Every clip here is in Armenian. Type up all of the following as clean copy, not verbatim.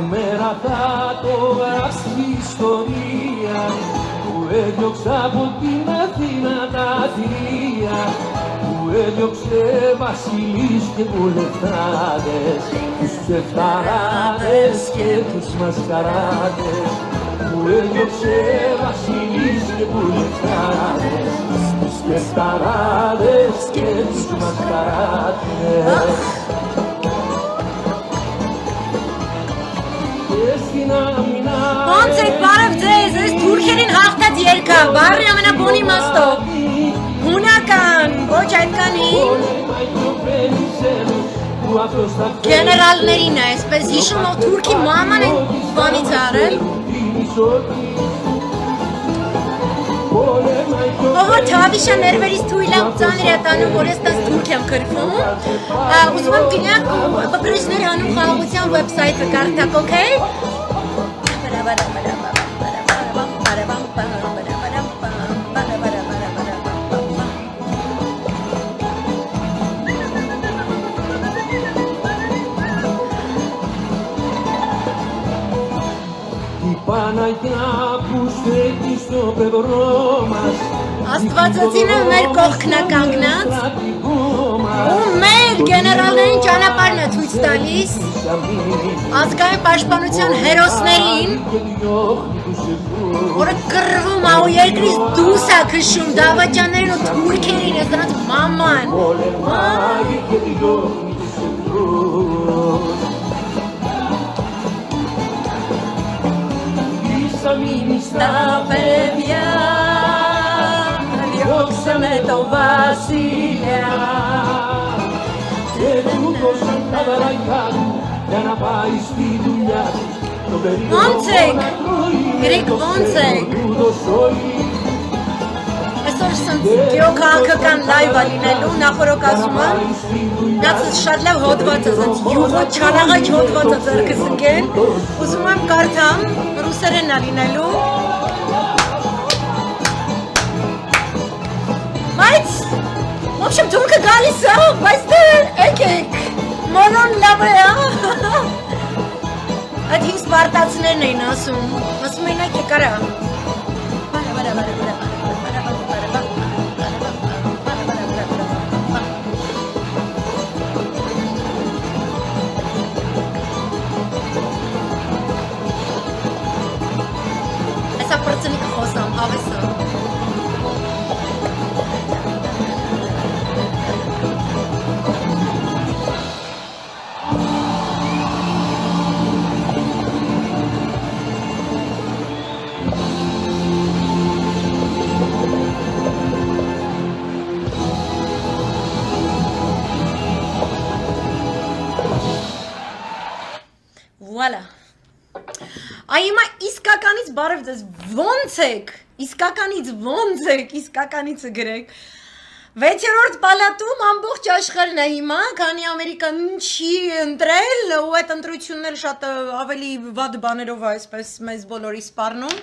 με ρατάτο στη ιστορία που έδιωξε από την Αθήνα τα θεία που έδιωξε βασιλείς και βουλευτάδες τους ψευταράδες και τους μασκαράδες που έδιωξε βασιλείς και βουλευτάδες τους ψευταράδες και τους μασκαράδες. Ոնց եք բարև ձեզ, ես թուրքերին հաղթած երկա, բարի ամենաբոն իմաստով, հունական, ոչ այդքանի, գեներալներին է, այսպես հիշում ով թուրքի մաման են բանից արել, ովը թավիշա ներվերից թույլամ ծանր է տանում, որ ես տանց թուրք եմ կրվում, ուզում եմ գնյակ բպրեջների անում խաղաղության վեբսայթը կարդակ, օքեյ? Աստվածածինը մեր կողքն է կանգնած ու մեր գեներալներին ճանապարհն է ցույց տալիս ազգային պաշտպանության հերոսներին, որը կռվում է ու երկրից դուրս է քշում դավաճաններին ու թուրքերին, ես դրանց մաման։ Στα παιδιά διώξαμε το βασιλιά και του δώσαν τα δραγιά του για να πάει στη δουλειά του. Ոնցեք, գրեք ոնցեք Այսօր սենց գեոքաղաքական լայվ է լինելու, նախորոք ասում եմ Նացս շատ լավ հոդված է, սենց յուղոտ չանաղաչ հոդված է ձերքս ընկեն Ուզում եմ կարդամ, ռուսերեն է լինելու Բայց, ոբշեմ թուրքը գալիս է, բայց դեր եկեք, մոնոն լավ է, Այդ հին սպարտացներն էին ասում, ասում էին այդ եկարա Այսա պրծնի կխոսամ, ավեսը Վալա Այ հիմա իսկականից բարև ձեզ ոնց եք, իսկականիցը գրեք 6-րդ պալատում ամբողջ աշխարհն է հիմա, քանի Ամերիկան չի ընտրել ու այդ ընտրությունները շատ ավելի վատ բաներով է այսպես մեզ բոլորի սպառնում,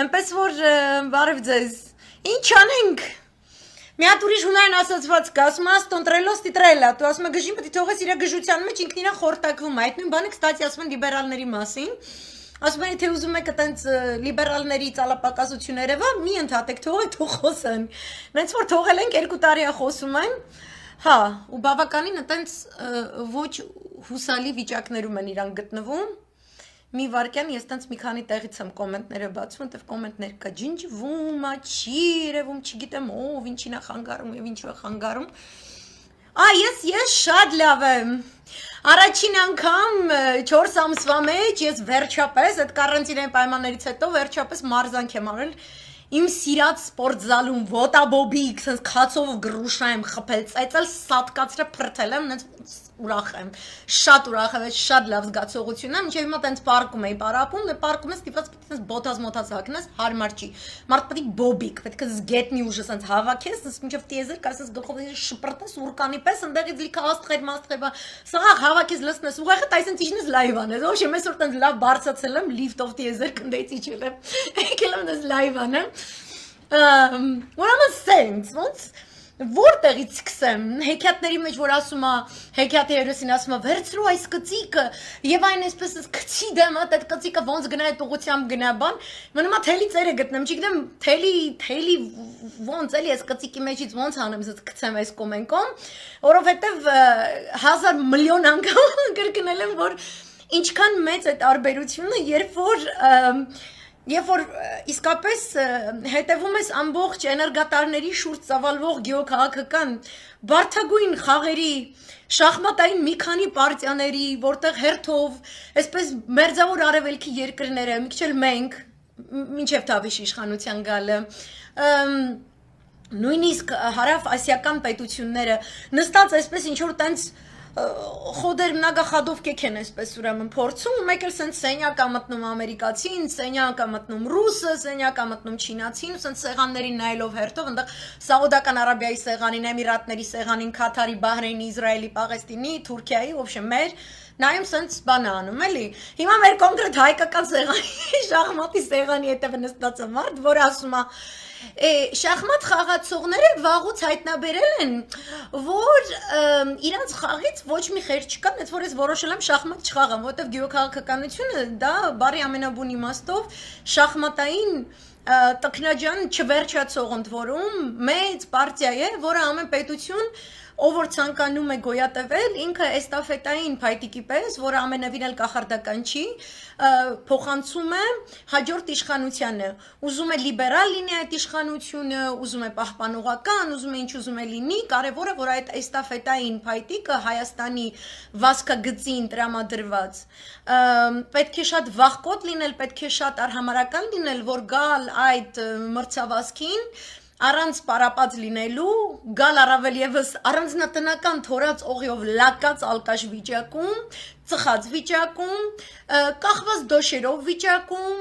այնպես որ բարև ձեզ, ինչ անենք Մի հատ ուրիշ հունարեն ասացված կա, ասում աստոն տրելոստի տրելա, դու ասում է գժին պետք է թողես իր գժության մեջ ինքն իրան խորտակվում է, այդ նույն բանը կստացի ասում են լիբերալների մասին, ասում են թե ուզում եք այտենց լիբերալների ծալապակասությունները, մի ընդհատեք թողեք թող խոսեն, նենց որ թողել ենք 2 տարի է խոսում են, հա, ու բավականին այտենց ոչ հուսալի վիճակներում են իրան գտնվում, Մի վարկյան ես տենց մի քանի տեղից եմ կոմենտները բացում, որտեվ կոմենտներ կա ջնջվում, չի երևում, չգիտեմ ով, ինչին է խանգարում եւ ինչու է խանգարում։ Ես շատ լավ եմ։ Առաջին անգամ 4 ամսվա մեջ ես վերջապես այդ կարանտինային պայմաններից հետո վերջապես մարզանք եմ արել Իմ սիրած սպորտզալում ոտաբոբիկ, սենց քացով գրուշա եմ խփել, ծայծել սատկացրել փրթել եմ, նենց ուրախ եմ, շատ ուրախ եմ, շատ լավ զգացողություն է, մինչև հիմա տենց պարկում էի պարապում, դե պարկում ես ստիպված պետք է սենց բոթազ հագնես, հարմար չի, մարդ պետք է բոբիկ, պետք է զգետնի ուժը սենց հավաքես, սենց մինչև տիեզեր կասես գլխով շպրտես ուրկանի պես, ընդեղից լիքը աստղեր, սաղ հավաքես լսնես, ուղեղը տայսենց իջնես լայվ անես, ոչեմ այսօր տենց լավ բարձացել եմ, լիֆտով տիեզեր կնդեից իջել եմ, եկել եմ տենց լայվ անեմ What am I saying? Որտեղից սկսեմ, հեքիաթների մեջ որ ասում է, հեքիաթի հերոսին ասում է, վերցրու այս կծիկը եւ այն այսպես կցի դեմ, այդ կծիկը ոնց գնա այդ ուղությամբ գնա բան, մնում է թելի ծերը գտնեմ, չգիտեմ, թելի ոնց էլի այս կծիկի մեջից ոնց անեմ, ես գցեմ այս կոմենկոմ, որովհետեւ 1000 միլիոն անգամ կրկնել եմ, որ ինչքան մեծ է տարբերությունը, Երբ որ իսկապես հետևում ես ամբողջ էներգատարների շուրջ ծավալվող գեոքաղաքական բարդագույն խաղերի, շախմատային մի քանի պարտիաների, որտեղ հերթով, այսպես մերձավոր արևելքի երկրները, մի քիչ էլ մենք, մինչև Թավիշ իշխանության գալը, նույնիսկ հարավ ասիական պետությունները նստած այսպես ինչ որ տենց խոդեր մնագախադովկեք են այսպես ուրեմն փորձում, մեկ էլ սենց սենյակ է մտնում ամերիկացին, սենյակ է մտնում ռուսը, սենյակ է մտնում չինացին, ու սենց սեղաններին նայելով հերթով, այնտեղ Սաուդական Արաբիայի սեղանին, Էմիրատների սեղանին, Քաթարի, Բահրեյնի, Իսրայելի, Պաղեստինի, Թուրքիայի, ոբշեմ մեր նայում սենց բան անում, էլի։ Հիմա մեր կոնկրետ հայկական սեղանի, շախմատի սեղանի հետևը նստած է մարդ, որ ասում է շախմատ խաղացողները վաղուց հայտնաբերել են, որ իրանց խաղից ոչ մի խեր չկա, այդ որ ես որոշել եմ շախմատ չխաղամ, որովհետև գյուղաքաղաքականությունը դա բարի ամենաբուն իմաստով շախմատային տքնաջան չվերջացող ընդ որում մեծ պարտիա է, որը ամեն պետություն ով որ ցանկանում է գոյատևել, ինքը էստաֆետային փայտիկի պես, որը ամենևին էլ կախարդական չի, փոխանցում է հաջորդ իշխանությանը։ Ուզում է լիբերալ լինի այդ իշխանությունը, ուզում է պահպանողական, ուզում է ինչ ուզում է լինի, կարևորը որ այդ էստաֆետային փայտիկը Հայաստանի վազքագծին տրամադրված պետք է շատ վախկոտ լինել, պետք է շատ արհամարհական լինել, որ գալ այդ մրցավազքին առանց պարապած լինելու, գալ առավել ևս առանձնատնական թորած օղիով լակած ալկաշ վիճակում, ծխած վիճակում, կախված դոշերով վիճակում,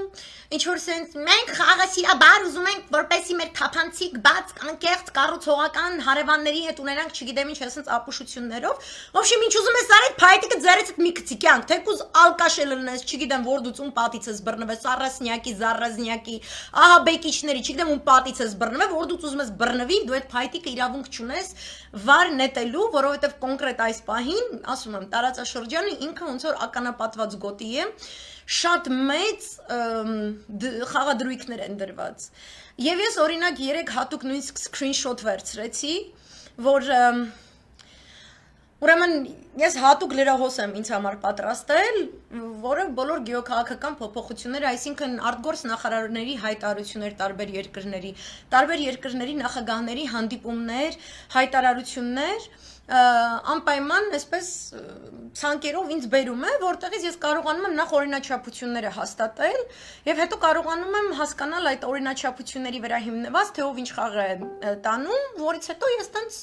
ինչ որ սենց մենք խաղը սիրաբար ուզում ենք, որպեսի մեր թափանցիկ բաց անկեղծ կառուցողական հարևանների հետ ունենանք, չգիտեմ ինչ սենց ապուշություններով, ոբշեմ ինչ ուզում ես արել, փայտիկը ձեռիցդ մի գցի կյանք, թեկուզ ալկաշել լնես, չգիտեմ որ դու ում պատից ես բռնվես, առասնյակի, զառազնյակի, ահաբեկիչների, չգիտեմ ում պատից ես բռնվել, որ դու ուզում ես բռնվի, դու այդ փայտիկը իրավունք չունես վար նետելու, որովհետև կոնկրետ այս պահին, ասում եմ, տարածաշրջանը ինքը ոնց որ ականապատված գոտի է, շատ մեծ խաղադրույքներ են դրված։ Եվ ես օրինակ երեք հատուկ նույնիսկ screenshot վերցրեցի, որ ուրեմն ես հատուկ լրահոս եմ ինձ համար պատրաստել, որը բոլոր գեոքաղաքական փոփոխությունները, այսինքն արտգործ նախարարների հայտարարություններ տարբեր երկրների նախագահների հանդիպումներ, հայտարարություններ, անպայման այսպես ցանկերով ինձ բերում է, որտեղից ես կարողանում եմ նախ օրինաչափությունները հաստատել եւ հետո կարողանում եմ հասկանալ այդ օրինաչափությունների վրա հիմնված թե ով ինչ խաղ է տանում, որից հետո ես տենց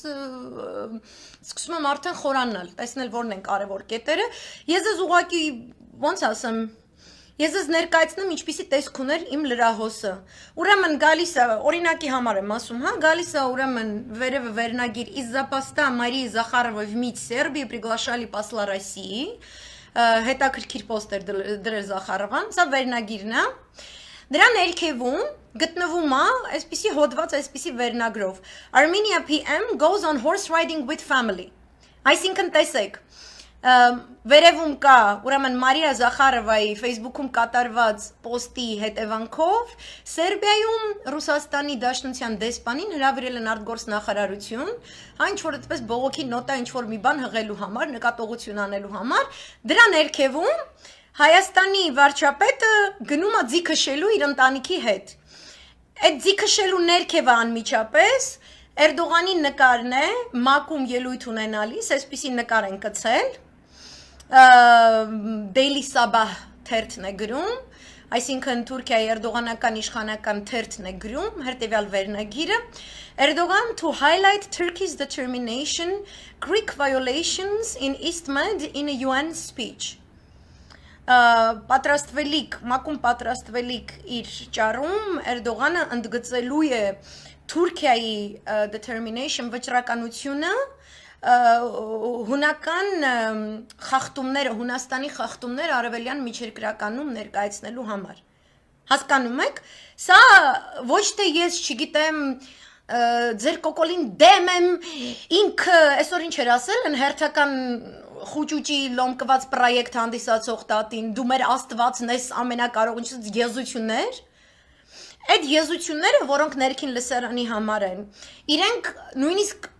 սկսում եմ արդեն խորանալ, տեսնել որն են կարևոր կետերը։ Ես ես ուղղակի ոնց ասեմ, ես ես ներկայացնում ինչպիսի տեսք ուներ իմ лерահոսը։ Ուրեմն գալիս է, օրինակի համար եմ ասում, հա, գալիս է ուրեմն վերևը վերնագիր из-за поста Марии Захаровой в МИД Сербии приглашали посла России, հետաքրքիր poster դրել Զախարովան, սա վերնագիրն է։ Դրա ներքևում գտնվում է այսպիսի հոդված, այսպիսի վերնագրով Armenia PM goes on horse riding with family։ Այսինքն տեսեք, վերևում կա ուրեմն Մարիա Զախարովայի Facebook-ում կատարված post-ի հետևանքով Սերբիայում Ռուսաստանի Դաշնության դեսպանին հրավիրել են արտգործ նախարարություն, այն ինչ որ այդպես բողոքի նոտա ինչ որ մի բան հղելու համար, նկատողություն անելու համար, դրա ներքևում Հայաստանի վարչապետը գնում է ձի քշելու իր ընտանիքի հետ։ Այդ ձի քշելու ներքևը անմիջապես Էրդողանի նկարն է, մակում ելույթ ունենալիս, այսպիսի նկար են գցել, Daily Sabah թերթն է գրում, այսինքն Թուրքիայի Էրդողանական իշխանական թերթն է գրում, հետևյալ վերնագիրը, Erdogan to highlight Turkey's determination, Greek violations in East Med in a UN speech. Պատրաստվելիք, մակում պատրաստվելիք իր ճարում, Էրդողանը ընդգծելու է Թուրքիայի determination վճռականությունը հունական խախտումները, Հունաստանի խախտումները արևելյան միջերկրականում ներկայացնելու համար։ Հասկանում եք, սա ոչ թե ես չգիտեմ ձեր կոկոլին դեմ եմ ինքը այսօր ինչ էր ասել են հերթական խուճուճի լոմկված պրոյեկտ հանդիսացող տատին դու մեր աստվածն ես ամենակարող ինչ եզություններ այդ եզությունները որոնք ներքին լսարանի համար են իրենք նույնիսկ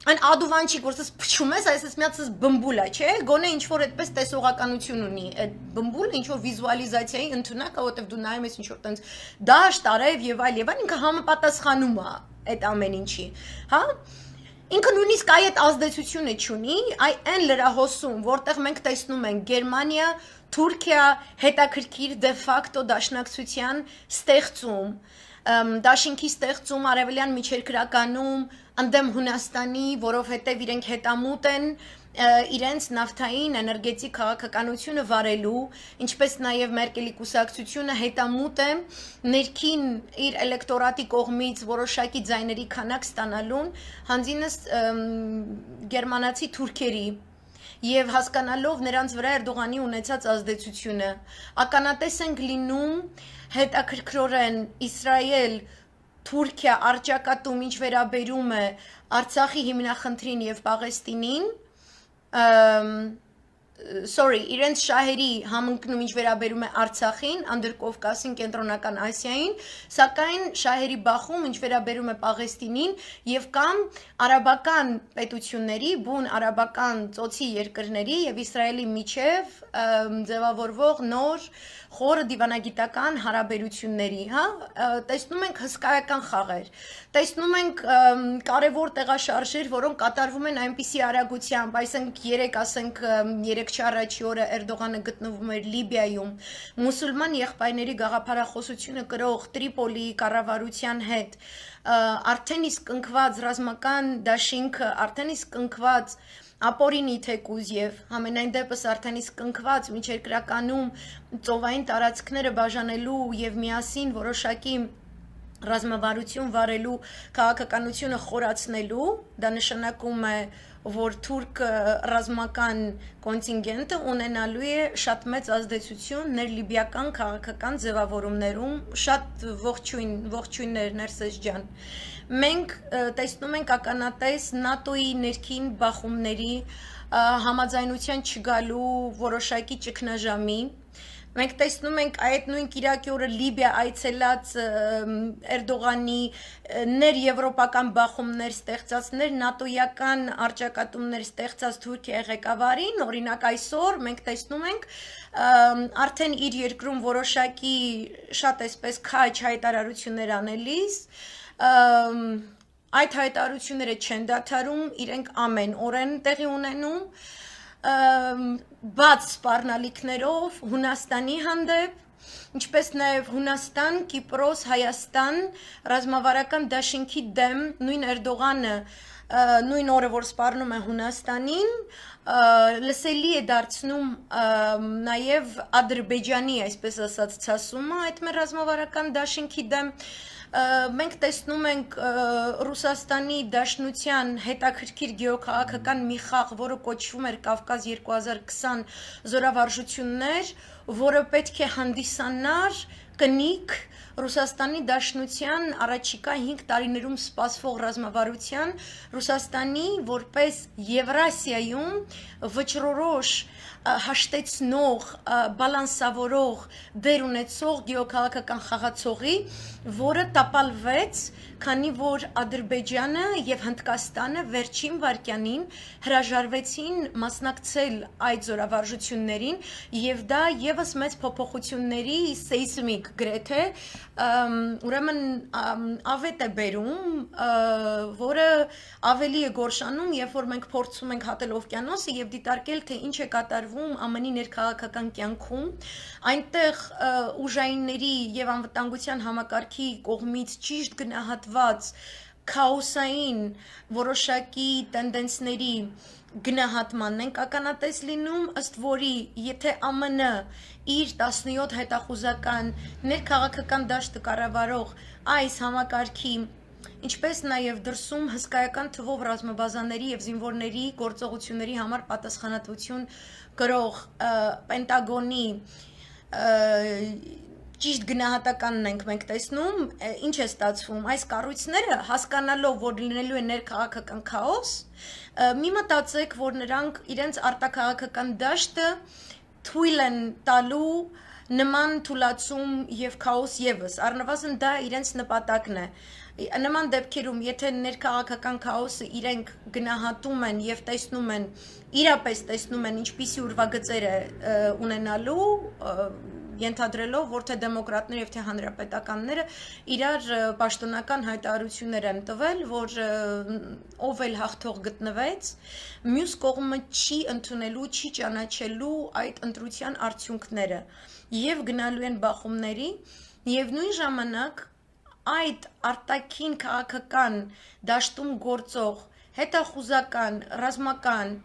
Այն ադուվանչիկ, որ սս փչում ես, այսպես միացած բմբուլ է, չէ՞, գոնե ինչ որ այդպես տեսողականություն ունի, այդ բմբուլը ինչ որ վիզուալիզացիայի ընդունակ է, որտեվ դու նայում ես ինչ որ տենց դաշտ, արև եւ այլ, ինքը համապատասխանում է այդ ամեն ինչի, հա? Ինքը նույնիսկ այդ ազդեցությունը չունի, այն լրահոսում, որտեղ մենք տեսնում ենք Գերմանիա, Թուրքիա հետաքրքիր դե ֆակտո դաշնակցության ստեղծում դաշինքի ստեղծում արևելյան միջերկրականում ընդդեմ Հունաստանի, որովհետև իրենք հետամուտ են իրենց նավթային էներգետիկ քաղաքականությունը վարելու, ինչպես նաև Մերկելի կուսակցությունը հետամուտ է ներքին իր էլեկտորատի կողմից որոշակի ձայների քանակ ստանալուն, հանձինս գերմանացի թուրքերի Եվ հասկանալով նրանց վրա Էրդողանի ունեցած ազդեցությունը, ականատես ենք լինում հետաքրքրորեն Իսրայել, Թուրքիա արճակատում ինչ վերաբերում է Արցախի հիմնախնդրին եւ Պաղեստինին, իրենց շահերի համընկնում ինչ վերաբերում է Արցախին, Անդրկովկասին, Կենտրոնական Ասիային, սակայն շահերի բախում ինչ վերաբերում է Պաղեստինին եւ կամ արաբական պետությունների, բուն արաբական ծոցի երկրների եւ Իսրայելի միջև ձևավորվող նոր խորը դիվանագիտական հարաբերությունների, հա, տեսնում ենք հսկայական խաղեր, տեսնում ենք կարևոր տեղաշարժեր, որոնք կատարվում են այնպիսի արագությամբ, այսինքն երեք չառաջի օրը Էրդողանը գտնվում էր Լիբիայում, մուսուլման եղբայրների գաղափարախոսությունը կրող Տրիպոլիի կառավարության հետ, արդեն իսկ ընկված ռազմական դաշինքը, արդեն իսկ ընկված ապորինի թեկուզ եւ համենայն դեպս արդեն իսկ կնքված միջերկրականում ծովային տարածքները բաժանելու եւ միասին որոշակի ռազմավարություն վարելու քաղաքականությունը խորացնելու դա նշանակում է որ թուրք ռազմական կոնտինգենտը ունենալու է շատ մեծ ազդեցություն ներլիբիական քաղաքական ձևավորումներում շատ ողջույններ Ներսես ջան Մենք տեսնում ենք ականատես ՆԱՏՕ-ի ներքին բախումների համաձայնության չգալու որոշակի ճգնաժամի Մենք տեսնում ենք այդ նույն Կիրակի օրը Լիբիա այցելած Էրդողանի ներեվրոպական բախումներ ստեղծած ՆԱՏՕ-ական արճակատումներ ստեղծած Թուրքիայի ղեկավարին օրինակ այսօր մենք տեսնում ենք արդեն իր երկրում որոշակի շատ այսպես քաջ հայտարարություններ անելիս այդ հայտարարությունները չեն դադարում, իրենք ամեն օր են տեղի ունենում, բաց սպառնալիքներով Հունաստանի հանդեպ, ինչպես նաև Հունաստան, Կիպրոս, Հայաստան, ռազմավարական դաշինքի դեմ, նույն Էրդողանը, նույն օրը, որ սպառնում է Հունաստանին, լսելի է դարձնում նաև Ադրբեջանի, այսպես ասած, ցասումը այդ մեր ռազմավարական դաշինքի դեմ, Մենք տեսնում ենք Ռուսաստանի Դաշնության հետաքրքիր գեոքաղաքական մի խաղ, որը կոչվում էր Կավկազ 2020 զորավարժություններ, որը պետք է հանդիսանար կնիկ Ռուսաստանի Դաշնության առաջիկա 5 տարիներում սպասվող ռազմավարության Ռուսաստանի որպես Եվրասիայում վճռորոշ հաշտեցնող, բալանսավորող դեր ունեցող գեոքաղաքական խաղացողի, որը տապալվեց, քանի որ Ադրբեջանը եւ Հնդկաստանը վերջին վարքյանին հրաժարվեցին մասնակցել այդ զորավարժություններին եւ դա եւս մեծ փոփոխությունների սեյսմիկ գրեթե ուրեմն ավետ է բերում, որը ավելի է գորշանում, երբ որ մենք փորձում ենք հատել օվկիանոսը եւ դիտարկել թե ինչ է կատարվում ԱՄՆ-ի ներքաղաքական կյանքում, այնտեղ ուժայինների եւ անվտանգության համակարգի կողմից ճիշտ գնահատված քաոսային որոշակի տենդենսների գնահատմանն ենք ականատես լինում, ըստ որի եթե ԱՄՆ իր 17 հետախուզական ներքաղաքական դաշտը կառավարող այս համակարգի ինչպես նաև դրսում հսկայական թվով ռազմաբազաների եւ զինվորների գործողությունների համար պատասխանատվություն կրող Պենտագոնի ճիշտ գնահատականն ենք մենք տեսնում, ինչ է ստացվում, այս կառույցները հասկանալով, որ լինելու է ներքաղաքական քաոս, մի մտածեք, որ նրանք իրենց արտաքաղաքական դաշտը թույլ են տալու նման թուլացում եւ քաոս եւս, առնվազն դա իրենց նպատակն է։ Նման դեպքերում, եթե ներքաղաքական քաոսը իրենք գնահատում են եւ տեսնում են, իրապես տեսնում են ինչպիսի ուրվագծեր է ունենալու, ենթադրելով, որ թե դեմոկրատները եւ թե հանրապետականները իրար պաշտոնական հայտարարություններ են տվել, որ ով էլ հաղթող գտնվեց, մյուս կողմը չի ընդունելու, չի ճանաչելու այդ ընտրության արդյունքները եւ գնալու են բախումների եւ նույն ժամանակ այդ արտաքին քաղաքական դաշտում գործող հետախուզական, ռազմական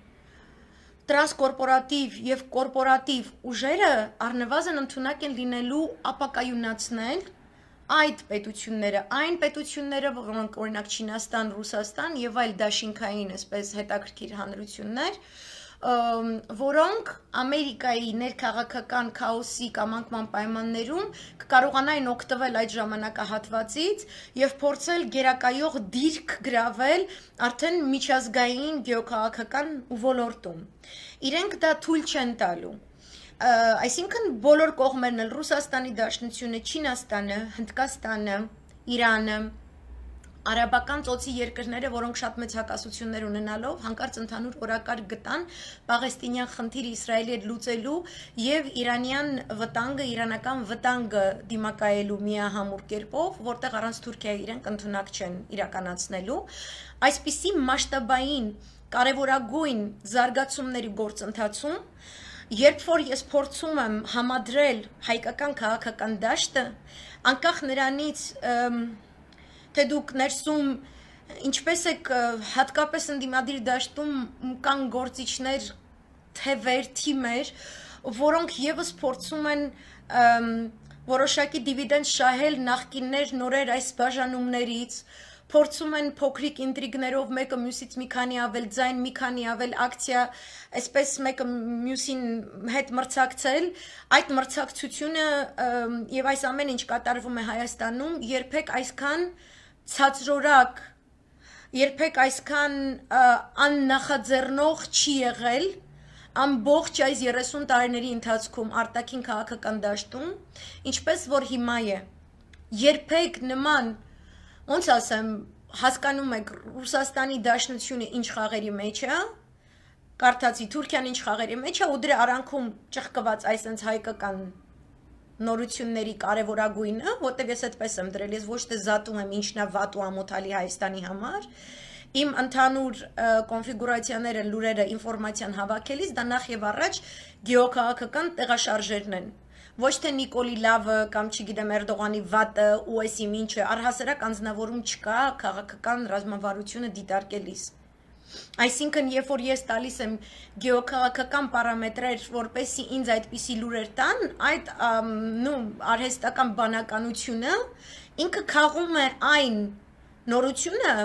տրանսկորպորատիվ եւ կորպորատիվ ուժերը առնվազն ընդունակ են լինելու ապակայունացնել այդ պետությունները, այն պետությունները, որոնք օրինակ Չինաստան, Ռուսաստան եւ այլ դաշինքային, այսպես հետաքրքիր հանրություններ, որոնք Ամերիկայի ներքաղաքական քաոսի կամ անկման պայմաններում կկարողանային օգտվել այդ ժամանակահատվածից եւ փորձել գերակայող դիրք գրավել արդեն միջազգային գեոքաղաքական ոլորտում։ Իրենք դա թույլ չեն տալու։ Այսինքն բոլոր կողմերն էլ Ռուսաստանի Դաշնությունը, Չինաստանը, Հնդկաստանը, Իրանը, արաբական ծոցի երկրները, որոնք շատ մեծ հակասություններ ունենալով, հանկարծ ընդհանուր օրակարգ գտան Պաղեստինյան խնդիրը Իսրայելի հետ լուծելու եւ իրանյան վտանգը, իրանական վտանգը դիմակայելու միահամուռ կերպով, որտեղ առանց Թուրքիայի իրենք ընդունակ չեն իրականացնելու, այսպիսի մասշտաբային կարևորագույն զարգացումների գործընթացում, երբ որ ես փորձում եմ համադրել հայկական քաղաքական դաշտը, անկախ նրանից թե դուք ներսում ինչպես եք հատկապես ընդդիմադիր դաշտում կան գործիչներ թևեր, թիմեր, որոնք եւս փորձում են որոշակի դիվիդենդ շահել նախկիններ նորեր այս բաժանումներից, փորձում են փոքրիկ ինտրիգներով մեկը մյուսից մի քանի ավել ձայն, մի քանի ավել ակցիա, այսպես մեկը մյուսին հետ մրցակցել, այդ մրցակցությունը եւ այս ամեն ինչ կատարվում է Հայաստանում, երբեք այսքան ցածրորակ, երբեք այսքան աննախաձեռնող չի եղել ամբողջ այս 30 տարիների ընթացքում արտաքին քաղաքական դաշտում, ինչպես որ հիմա է, երբեք նման, ոնց ասեմ, հասկանում եք Ռուսաստանի Դաշնությունը ինչ խաղերի մեջ է, կարդացի Թուրքիան ինչ խաղերի մեջ է ու դրա արանքում ճեղքված այսենց հայկական նորությունների կարևորագույնը, որտեղ ես այդպես եմ դրել, ես ոչ թե զատում եմ ինչն է վատ ու ամոթալի Հայաստանի համար, իմ ընդհանուր կոնֆիգուրացիաները, լուրերը, ինֆորմացիան հավաքելիս դա նախ եւ առաջ գեոքաղաքական տեղաշարժերն են։ Ոչ թե Նիկոլի լավը կամ չգիտեմ Էրդողանի վատը ու այսի ինչը, առհասարակ անձնավորում չկա քաղաքական ռազմավարությունը դիտարկելիս։ Այսինքն, երբ որ ես տալիս եմ գեոքաղաքական պարամետրեր, որպեսզի ինձ այդպիսի լուրեր տան, այդ արհեստական բանականությունը ինքը քաղում է այն նորությունը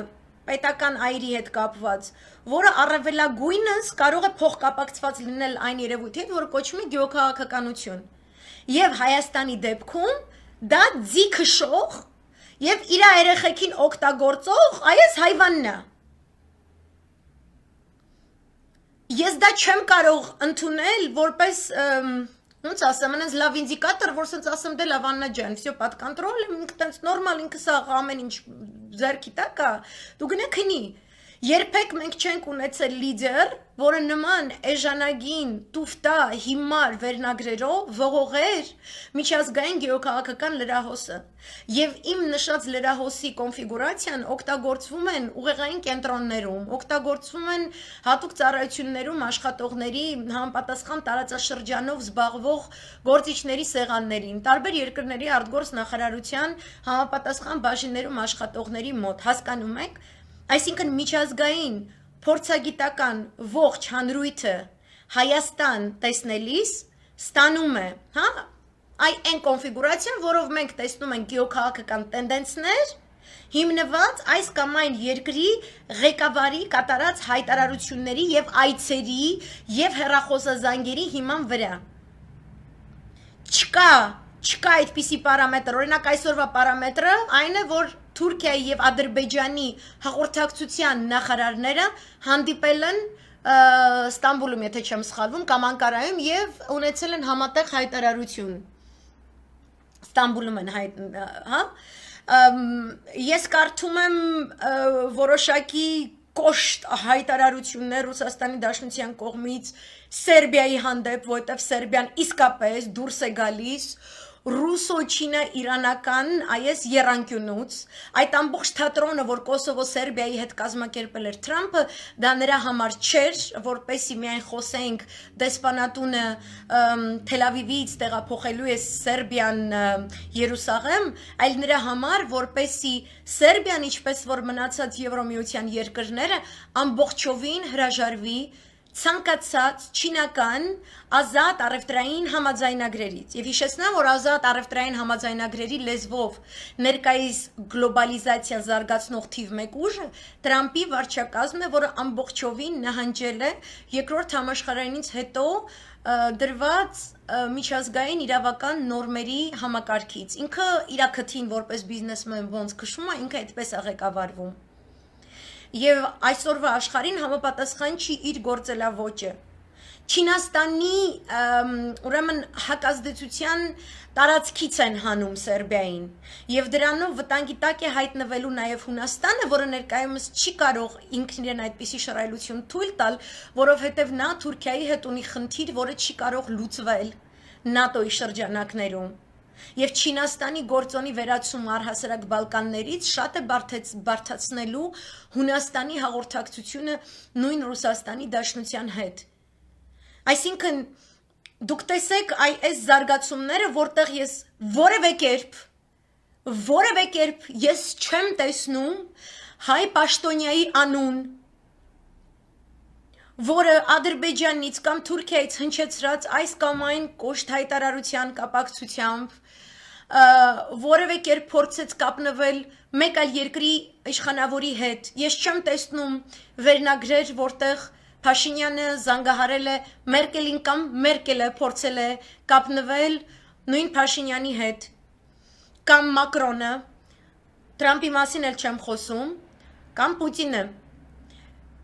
պետական այրի հետ կապված, որը առավելագույնս կարող է փոխկապակցված լինել այն երևույթի հետ, որը կոչվում է գեոքաղաքականություն։ Եվ Հայաստանի դեպքում դա ձիգշող եւ իր երեխեքին օգտագործող այս հայվանն է։ Ես դա չեմ կարող ընդունել որպես ոնց ասեմ, այնպես լավ ինդիկատոր, որ ասենց ասեմ դե լավ Աննա ջան, всё под контролем, ինքնից նորմալ ինքս ամեն ինչ ձեռքի տակ է, դու գնա քնի։ Երբեք մենք չենք ունեցել լիդեր, որը նման էժանագին, տուֆտա, հիմար վերնագրերով ողողեր միջազգային գեոքաղաքական լրահոսը։ Եվ իմ նշած լրահոսի կոնֆիգուրացիան օգտագործվում են ուղեղային կենտրոններում, օգտագործվում են հատուկ ծառայություններում աշխատողների համապատասխան տարածաշրջանով զբաղվող գործիչների սեղաններին, տարբեր երկրների արտգործ նախարարության համապատասխան բաժիններում աշխատողների մոտ, հասկանում եք։ Այսինքն միջազգային փորձագիտական ողջ հանրույթը Հայաստան տեսնելիս ստանում է, հա, այն կոնֆիգուրացիան, որով մենք տեսնում ենք գեոքաղաքական տենդենսներ, հիմնված այս կամ այն երկրի ղեկավարի կատարած հայտարարությունների եւ այցերի եւ հեռախոսազանգերի հիման վրա։ Չկա չկա այդպիսի պարամետր, օրինակ այսօրվա պարամետրը այն է, որ Թուրքիայի եւ Ադրբեջանի հաղորդակցության նախարարները հանդիպել են Ստամբուլում, եթե չեմ սխալվում, կամ Անկարայում եւ ունեցել են համատեղ հայտարարություն։ Ստամբուլում են հա ես կարդում եմ որոշակի կոշտ հայտարարություններ Ռուսաստանի Դաշնության կողմից Սերբիայի հանդեպ, որտեղ Սերբիան իսկապես դուրս է գալիս ռուսո-չինա-իրանական այս եռանկյունուց, այդ ամբողջ թատրոնը, որ Կոսովո Սերբիայի հետ կազմակերպել էր Թրամփը, դա նրա համար չէր, որպեսի միայն խոսենք դեսպանատունը Թել Ավիվից տեղափոխելու է Սերբիան Երուսաղեմ, այլ նրա համար, որպեսի Սերբիան, ինչպես որ մնացած Եվրոմիության երկրները, ամբողջովին հրաժարվի ցանկացած չինական ազատ առևտրային համաձայնագրերից եւ հիշեցնեմ որ ազատ առևտրային համաձայնագրերի լեզվով ներկայիս գլոբալիզացիա զարգացնող թիվ 1 ուժը Տրամփի վարչակազմն է որը ամբողջովին նահանջել է երկրորդ համաշխարհայինից հետո դրված միջազգային իրավական նորմերի համակարգից ինքը իր քթին որպես բիզնեսմեն ոնց քշում է ինքը այդպես է ղեկավարվում Եվ այսօրվա աշխարհին համապատասխան չի իր գործելավոճը։ Չինաստանի ուրեմն հակազդեցության տարածքից են հանում Սերբիային եւ դրանով վտանգի տակ է հայտնվելու նաեւ Հունաստանը, որը ներկայումս չի կարող ինքն իրեն այդպիսի շռայլություն թույլ տալ, որովհետեւ նա Թուրքիայի հետ ունի խնդիր, որը չի կարող լուծվել ՆԱՏՕ-ի շրջանակներում։ Եվ Չինաստանի գործոնի վերացում առհասարակ Բալկաններից շատ է բարդացնելու Հունաստանի հաղորդակցությունը նույն Ռուսաստանի Դաշնության հետ։ Այսինքն դուք տեսեք այս զարգացումները, որտեղ ես որևէ կերպ ես չեմ տեսնում հայ պաշտոնյայի անուն, որը Ադրբեջանից կամ Թուրքիայից հնչեցրած այս կամ այն կոշտ հայտարարության կապակցությամբ որևէ կերպ փորձեց կապնվել մեկ այլ երկրի իշխանավորի հետ։ Ես չեմ տեսնում վերնագրեր, որտեղ Փաշինյանը զանգահարել է Մերկելին կամ Մերկելը փորձել է կապնվել նույն Փաշինյանի հետ կամ Մակրոնը, Տրամփի մասին էլ չեմ խոսում, կամ Պուտինը։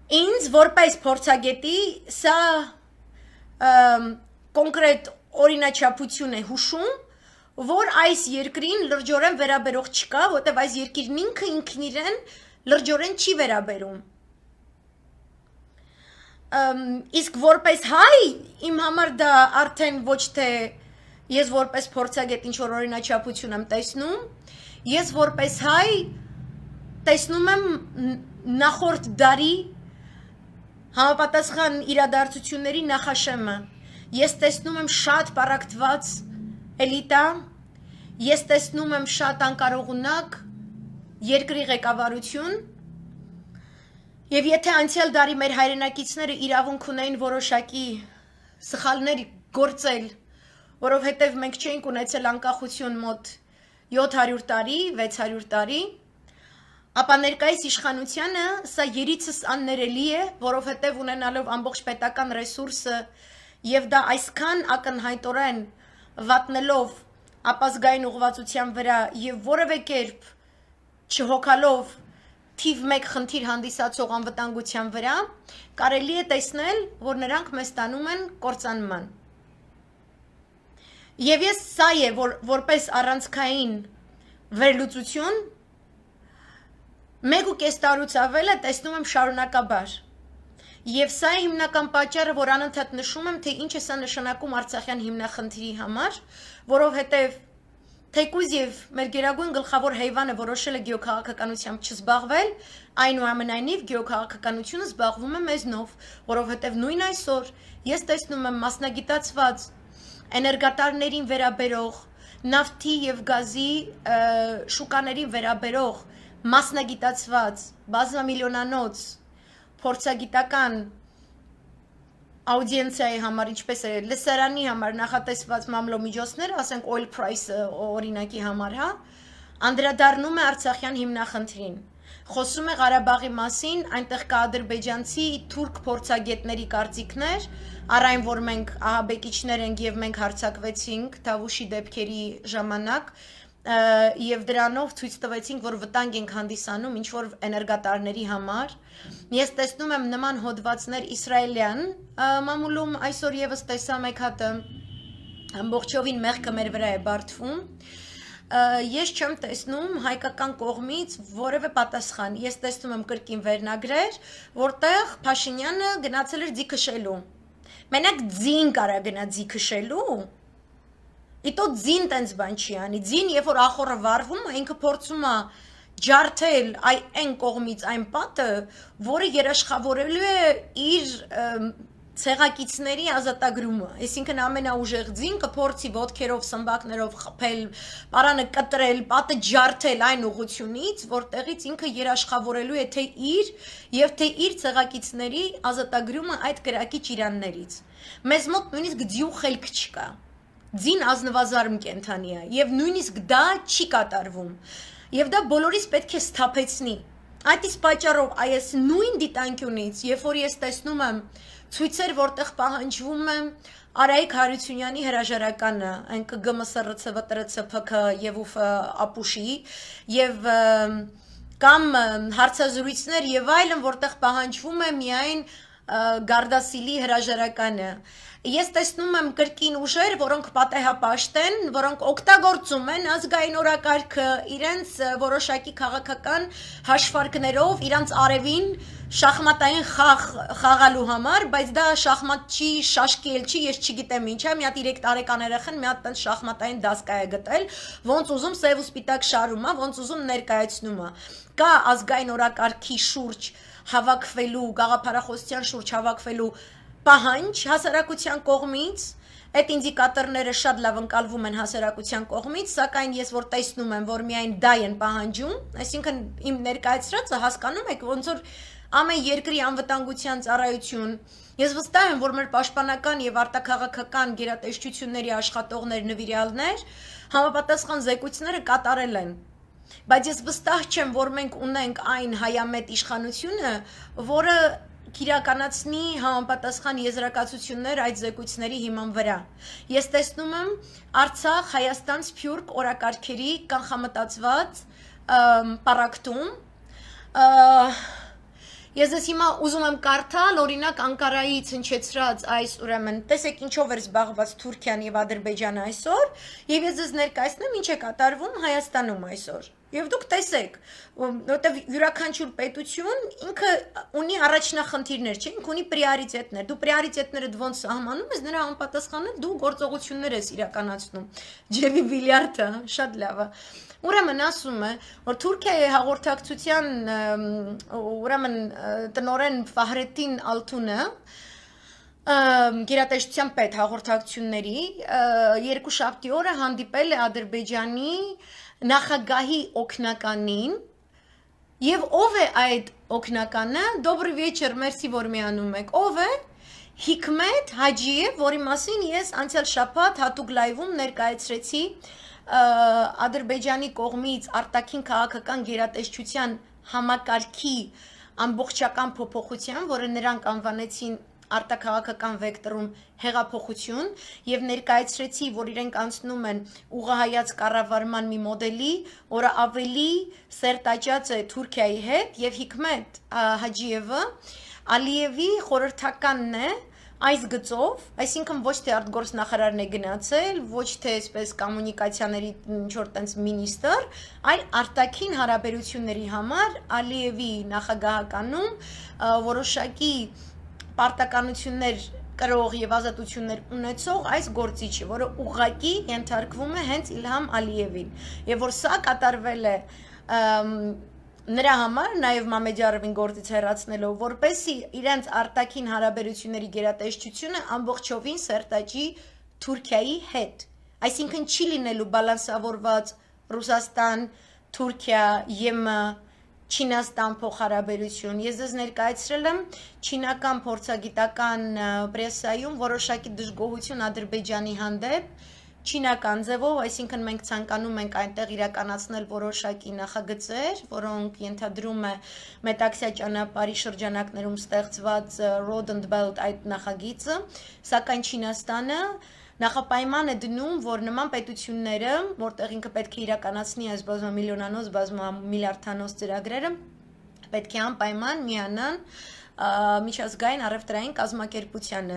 Ինձ որպես փորձագետի սա կոնկրետ օրինաչափություն է հուշում, որ այս երկրին լրջորեն վերաբերող չկա, որտեղ այս երկիրն ինքն իրեն լրջորեն չի վերաբերում։ Իսկ որպես հայ իմ համար դա արդեն ոչ թե ես որպես փորձագետ ինչ որ օրինաչափություն եմ տեսնում, ես որպես հայ տեսնում եմ նախորդ դարի համապատասխան իրադարձությունների նախաշեմը։ Ես տեսնում եմ շատ պարակտված էլիտա, ես տեսնում եմ շատ անկարողունակ երկրի ղեկավարություն, եւ եթե անցյալ դարի մեր հայրենակիցները իրավունք ունեին որոշակի սխալներ գործել, որովհետեւ մենք չէինք ունեցել անկախություն մոտ 700 տարի, 600 տարի, ապա ներկայիս իշխանությանը սա երիցս աններելի է, որովհետև ունենալով ամբողջ պետական ռեսուրսը եւ դա այսքան ակնհայտորեն վատնելով ապազգային ուղղվածության վրա եւ որևէ կերպ չհոգալով թիվ 1 խնդիր հանդիսացող անվտանգության վրա, կարելի է տեսնել, որ նրանք մեզ տանում են կործանման։ Եվ ես սա է, որպես առանցքային վերլուծություն 1.5 տարուց ավել է տեսնում եմ շարունակաբար։ Եվ սա է հիմնական պատճառը, որ անընդհատ նշում եմ, թե ինչ է սա նշանակում Արցախյան հիմնախնդրի համար, որովհետև թեկուզ եւ մեր գերագույն գլխավոր հեյվանը որոշել է գեոքաղաքականությամբ չզբաղվել, այնուամենայնիվ գեոքաղաքականությունը զբաղվում է մեզնով, որովհետև նույն այսօր ես տեսնում եմ մասնագիտացված էներգատարներին վերաբերող, նավթի եւ գազի շուկաներին վերաբերող մասնագիտացված բազմամիլիոնանոց փորձագիտական աուդիենցիայի համար, ինչպես է լսարանի համար նախատեսված մամլոմիջոցներ, ասենք oil price օրինակի համար, հա, անդրադառնում է Արցախյան հիմնախնդրին, խոսում է Ղարաբաղի մասին, այնտեղ կա ադրբեջանցի թուրք փորձագետների կարծիքներ, առ այն որ մենք ահաբեկիչներ ենք եւ մենք հարձակվեցինք Թավուշի դեպքերի ժամանակ եւ դրանով ցույց տվեցինք, որ վտանգ ենք հանդիսանում ինչ որ էներգատարների համար։ Ես տեսնում եմ նման հոդվածներ իսրայելյան մամուլում այսօր եւս տեսա մեկ հատը ամբողջովին մեղքը մեր վրա է բարդվում։ Ես չեմ տեսնում հայկական կողմից որևէ պատասխան։ Ես տեսնում եմ կրկին վերնագրեր, որտեղ Փաշինյանը գնացել էր ձի քշելու։ Մենակ ձին կարա գնա ձի քշելու։ Իտո ձին տենց բան չի անի, ձին երբ որ ախորը վառվում է, ինքը փորձում է ջարդել այն կողմից այն պատը, որը երաշխավորելու է իր ցեղակիցների ազատագրումը, այսինքն ամենաուժեղ ձին կփորձի ոտքերով, սմբակներով խփել, պարանը կտրել, պատը ջարդել այն ուղությունից, որտեղից ինքը երաշխավորելու է թե իր եւ թե իր ցեղակիցների ազատագրումը այդ կրակի ճիրաններից։ Մեզ մոտ նույնիսկ ձյու խելք չկա։ Ձին ազնվազարմ կենթանի է եւ նույնիսկ դա չի կատարվում եւ դա բոլորիս պետք է սթափեցնի այդ իսկ պատճառով այս նույն դիտանկյունից երբ որ ես տեսնում եմ ցույցեր որտեղ պահանջվում է Արայիկ Հարությունյանի հրաժարականը այն ԿԳՄՍՌՑՎՏՐՑՓՔ եւ ՈՒՖ ապուշի եւ կամ հարցազրույցներ եւ այլն որտեղ պահանջվում է միայն Գարդասիլի հրաժարականը Ես տեսնում եմ կրկին ուժեր, որոնք պատեհապաշտ են, որոնք օգտագործում են ազգային օրակարգը իրենց որոշակի քաղաքական հաշվարկներով, իրենց արևին շախմատային խաղալու համար, բայց դա շախմատ չի, շաշկի էլ չի, ես չգիտեմ ինչ է, մի հատ 3 տարեկան երեխան մի հատ տենց շախմատային դասկա է գտել, ոնց ուզում սև ու սպիտակ շարում է, ոնց ուզում ներկայացնում է։ Կա ազգային օրակարգի շուրջ հավաքվելու, գաղափարախոսության շուրջ հավաքվելու պահանջ հասարակության կողմից, այդ ինդիկատորները շատ լավ ընկալվում են հասարակության կողմից, սակայն ես որ տեսնում եմ, որ միայն դա են պահանջում, այսինքն իմ ներկայացրածը հասկանում եք, ոնց որ ամեն երկրի անվտանգության ծառայություն, ես վստահ եմ, որ մեր պաշտպանական եւ արտաքաղաքական գերատեսչությունների աշխատողներ նվիրյալներ համապատասխան զեկույցները կատարել են, բայց ես վստահ չեմ, որ մենք ունենք այն հայամետ իշխանությունը, որը Կիրականացնի համապատասխան եզրակացություններ այդ զեկույցների հիման վրա։ Ես տեսնում եմ Արցախ, Հայաստան, Սփյուռք օրակարգերի կանխամտածված պարակտում։ Ես ես հիմա ուզում եմ կարդալ, օրինակ Անկարայից հնչեցրած այս ուրեմն, տեսեք ինչով էր զբաղված Թուրքիան եւ Ադրբեջանը այսօր, եւ ես ձեզ ներկայացնեմ ինչ է կատարվում Հայաստանում այսօր։ Եվ դուք տեսեք, որտեղ յուրաքանչյուր պետություն ինքը ունի առաջնախնդիրներ, չէ՞, ինքը ունի պրիորիտետներ։ Դու պրիորիտետներդ ոնց սահմանում ես, նրա համապատասխանն դու գործողություններ ես իրականացնում։ Ջեվի Վիլյարդը, շատ լավ է։ Ուրեմն ասում է, որ Թուրքիայի հաղորդակցության ուրեմն տնօրեն Ֆահրեդդին Ալթունը գերատեսչության պետ հաղորդակցությունների երկուշաբթի օրը հանդիպել է Ադրբեջանի նախագահի օգնականին եւ ով է այդ օգնականը Добрый вечер, մերսի որ միանում եք ով է Հիկմետ Հաջիև, որի մասին ես անցյալ շաբաթ հատուկ լայվում ներկայացրեցի Ադրբեջանի կողմից արտաքին քաղաքական գերատեսչության համակարգի ամբողջական փոփոխության, որը նրանք անվանեցին արտաքաղաքական վեկտորում հեղափոխություն եւ ներկայացրեցի, որ իրենք անցնում են ուղղահայաց կառավարման մի մոդելի, որը ավելի սերտաճած է Թուրքիայի հետ եւ Հիկմետ Հաջիևը Ալիևի խորհրդականն է այս գծով, այսինքն ոչ թե արտգործնախարարն է գնացել, ոչ թե այսպես կոմունիկացիաների ինչ-որ տենց մինիստր, այլ արտաքին հարաբերությունների համար Ալիևի նախագահականում որոշակի պարտականություններ կրող եւ ազատություններ ունեցող այս գործիչը, որը ուղղակի ենթարկվում է հենց Իլհամ Ալիևին, եւ որ սա կատարվել է նրա համար նաև Մամեդյարովին գործից հեռացնելով, որպեսզի իրենց արտաքին հարաբերությունների գերատեսչությունը ամբողջովին սերտաճի Թուրքիայի հետ, այսինքն չի լինելու բալանսավորված Ռուսաստան, Թուրքիա, ԵՄ, Չինաստան փոխհարաբերություն։ Ես ձեզ ներկայացրել եմ չինական փորձագիտական պրեսայում որոշակի դժգոհություն Ադրբեջանի հանդեպ, չինական ձևով, այսինքն մենք ցանկանում ենք այնտեղ իրականացնել որոշակի նախագծեր, որոնք ենթադրում է Մետաքսյա ճանապարհի շրջանակներում ստեղծված Road and Belt այդ նախագիծը, սակայն Չինաստանը նախապայման է դնում, որ նման պետությունները, որտեղ ինքը պետք է իրականացնի այս բազմամիլիոնանոց, բազմամիլիարդանոց ծրագրերը, պետք է անպայման միանան միջազգային առևտրային կազմակերպությանը։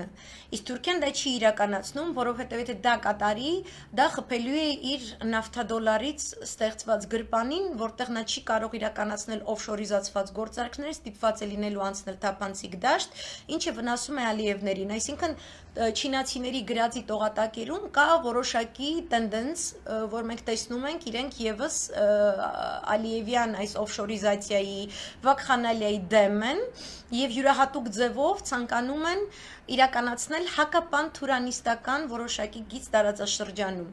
Իսկ Թուրքիան դա չի իրականացնում, որովհետև եթե դա կատարի, դա խփելու է իր նավթադոլարից ստեղծված գրպանին, որտեղ նա չի կարող իրականացնել օֆշորիզացված գործարքներ, ստիպված է լինելու անցնել թափանցիկ դաշտ, ինչը վնասում է Ալիևներին։ Այսինքն չինացիների գրածի տողատակերում կա որոշակի տենդենս, որ մենք տեսնում ենք իրենք եւս Ալիևյան այս օֆշորիզացիայի վակխանալիայի դեմ են եւ յուրահատուկ ձևով ցանկանում են իրականացնել հակապանթուրանիստական որոշակի գիծ տարածաշրջանում։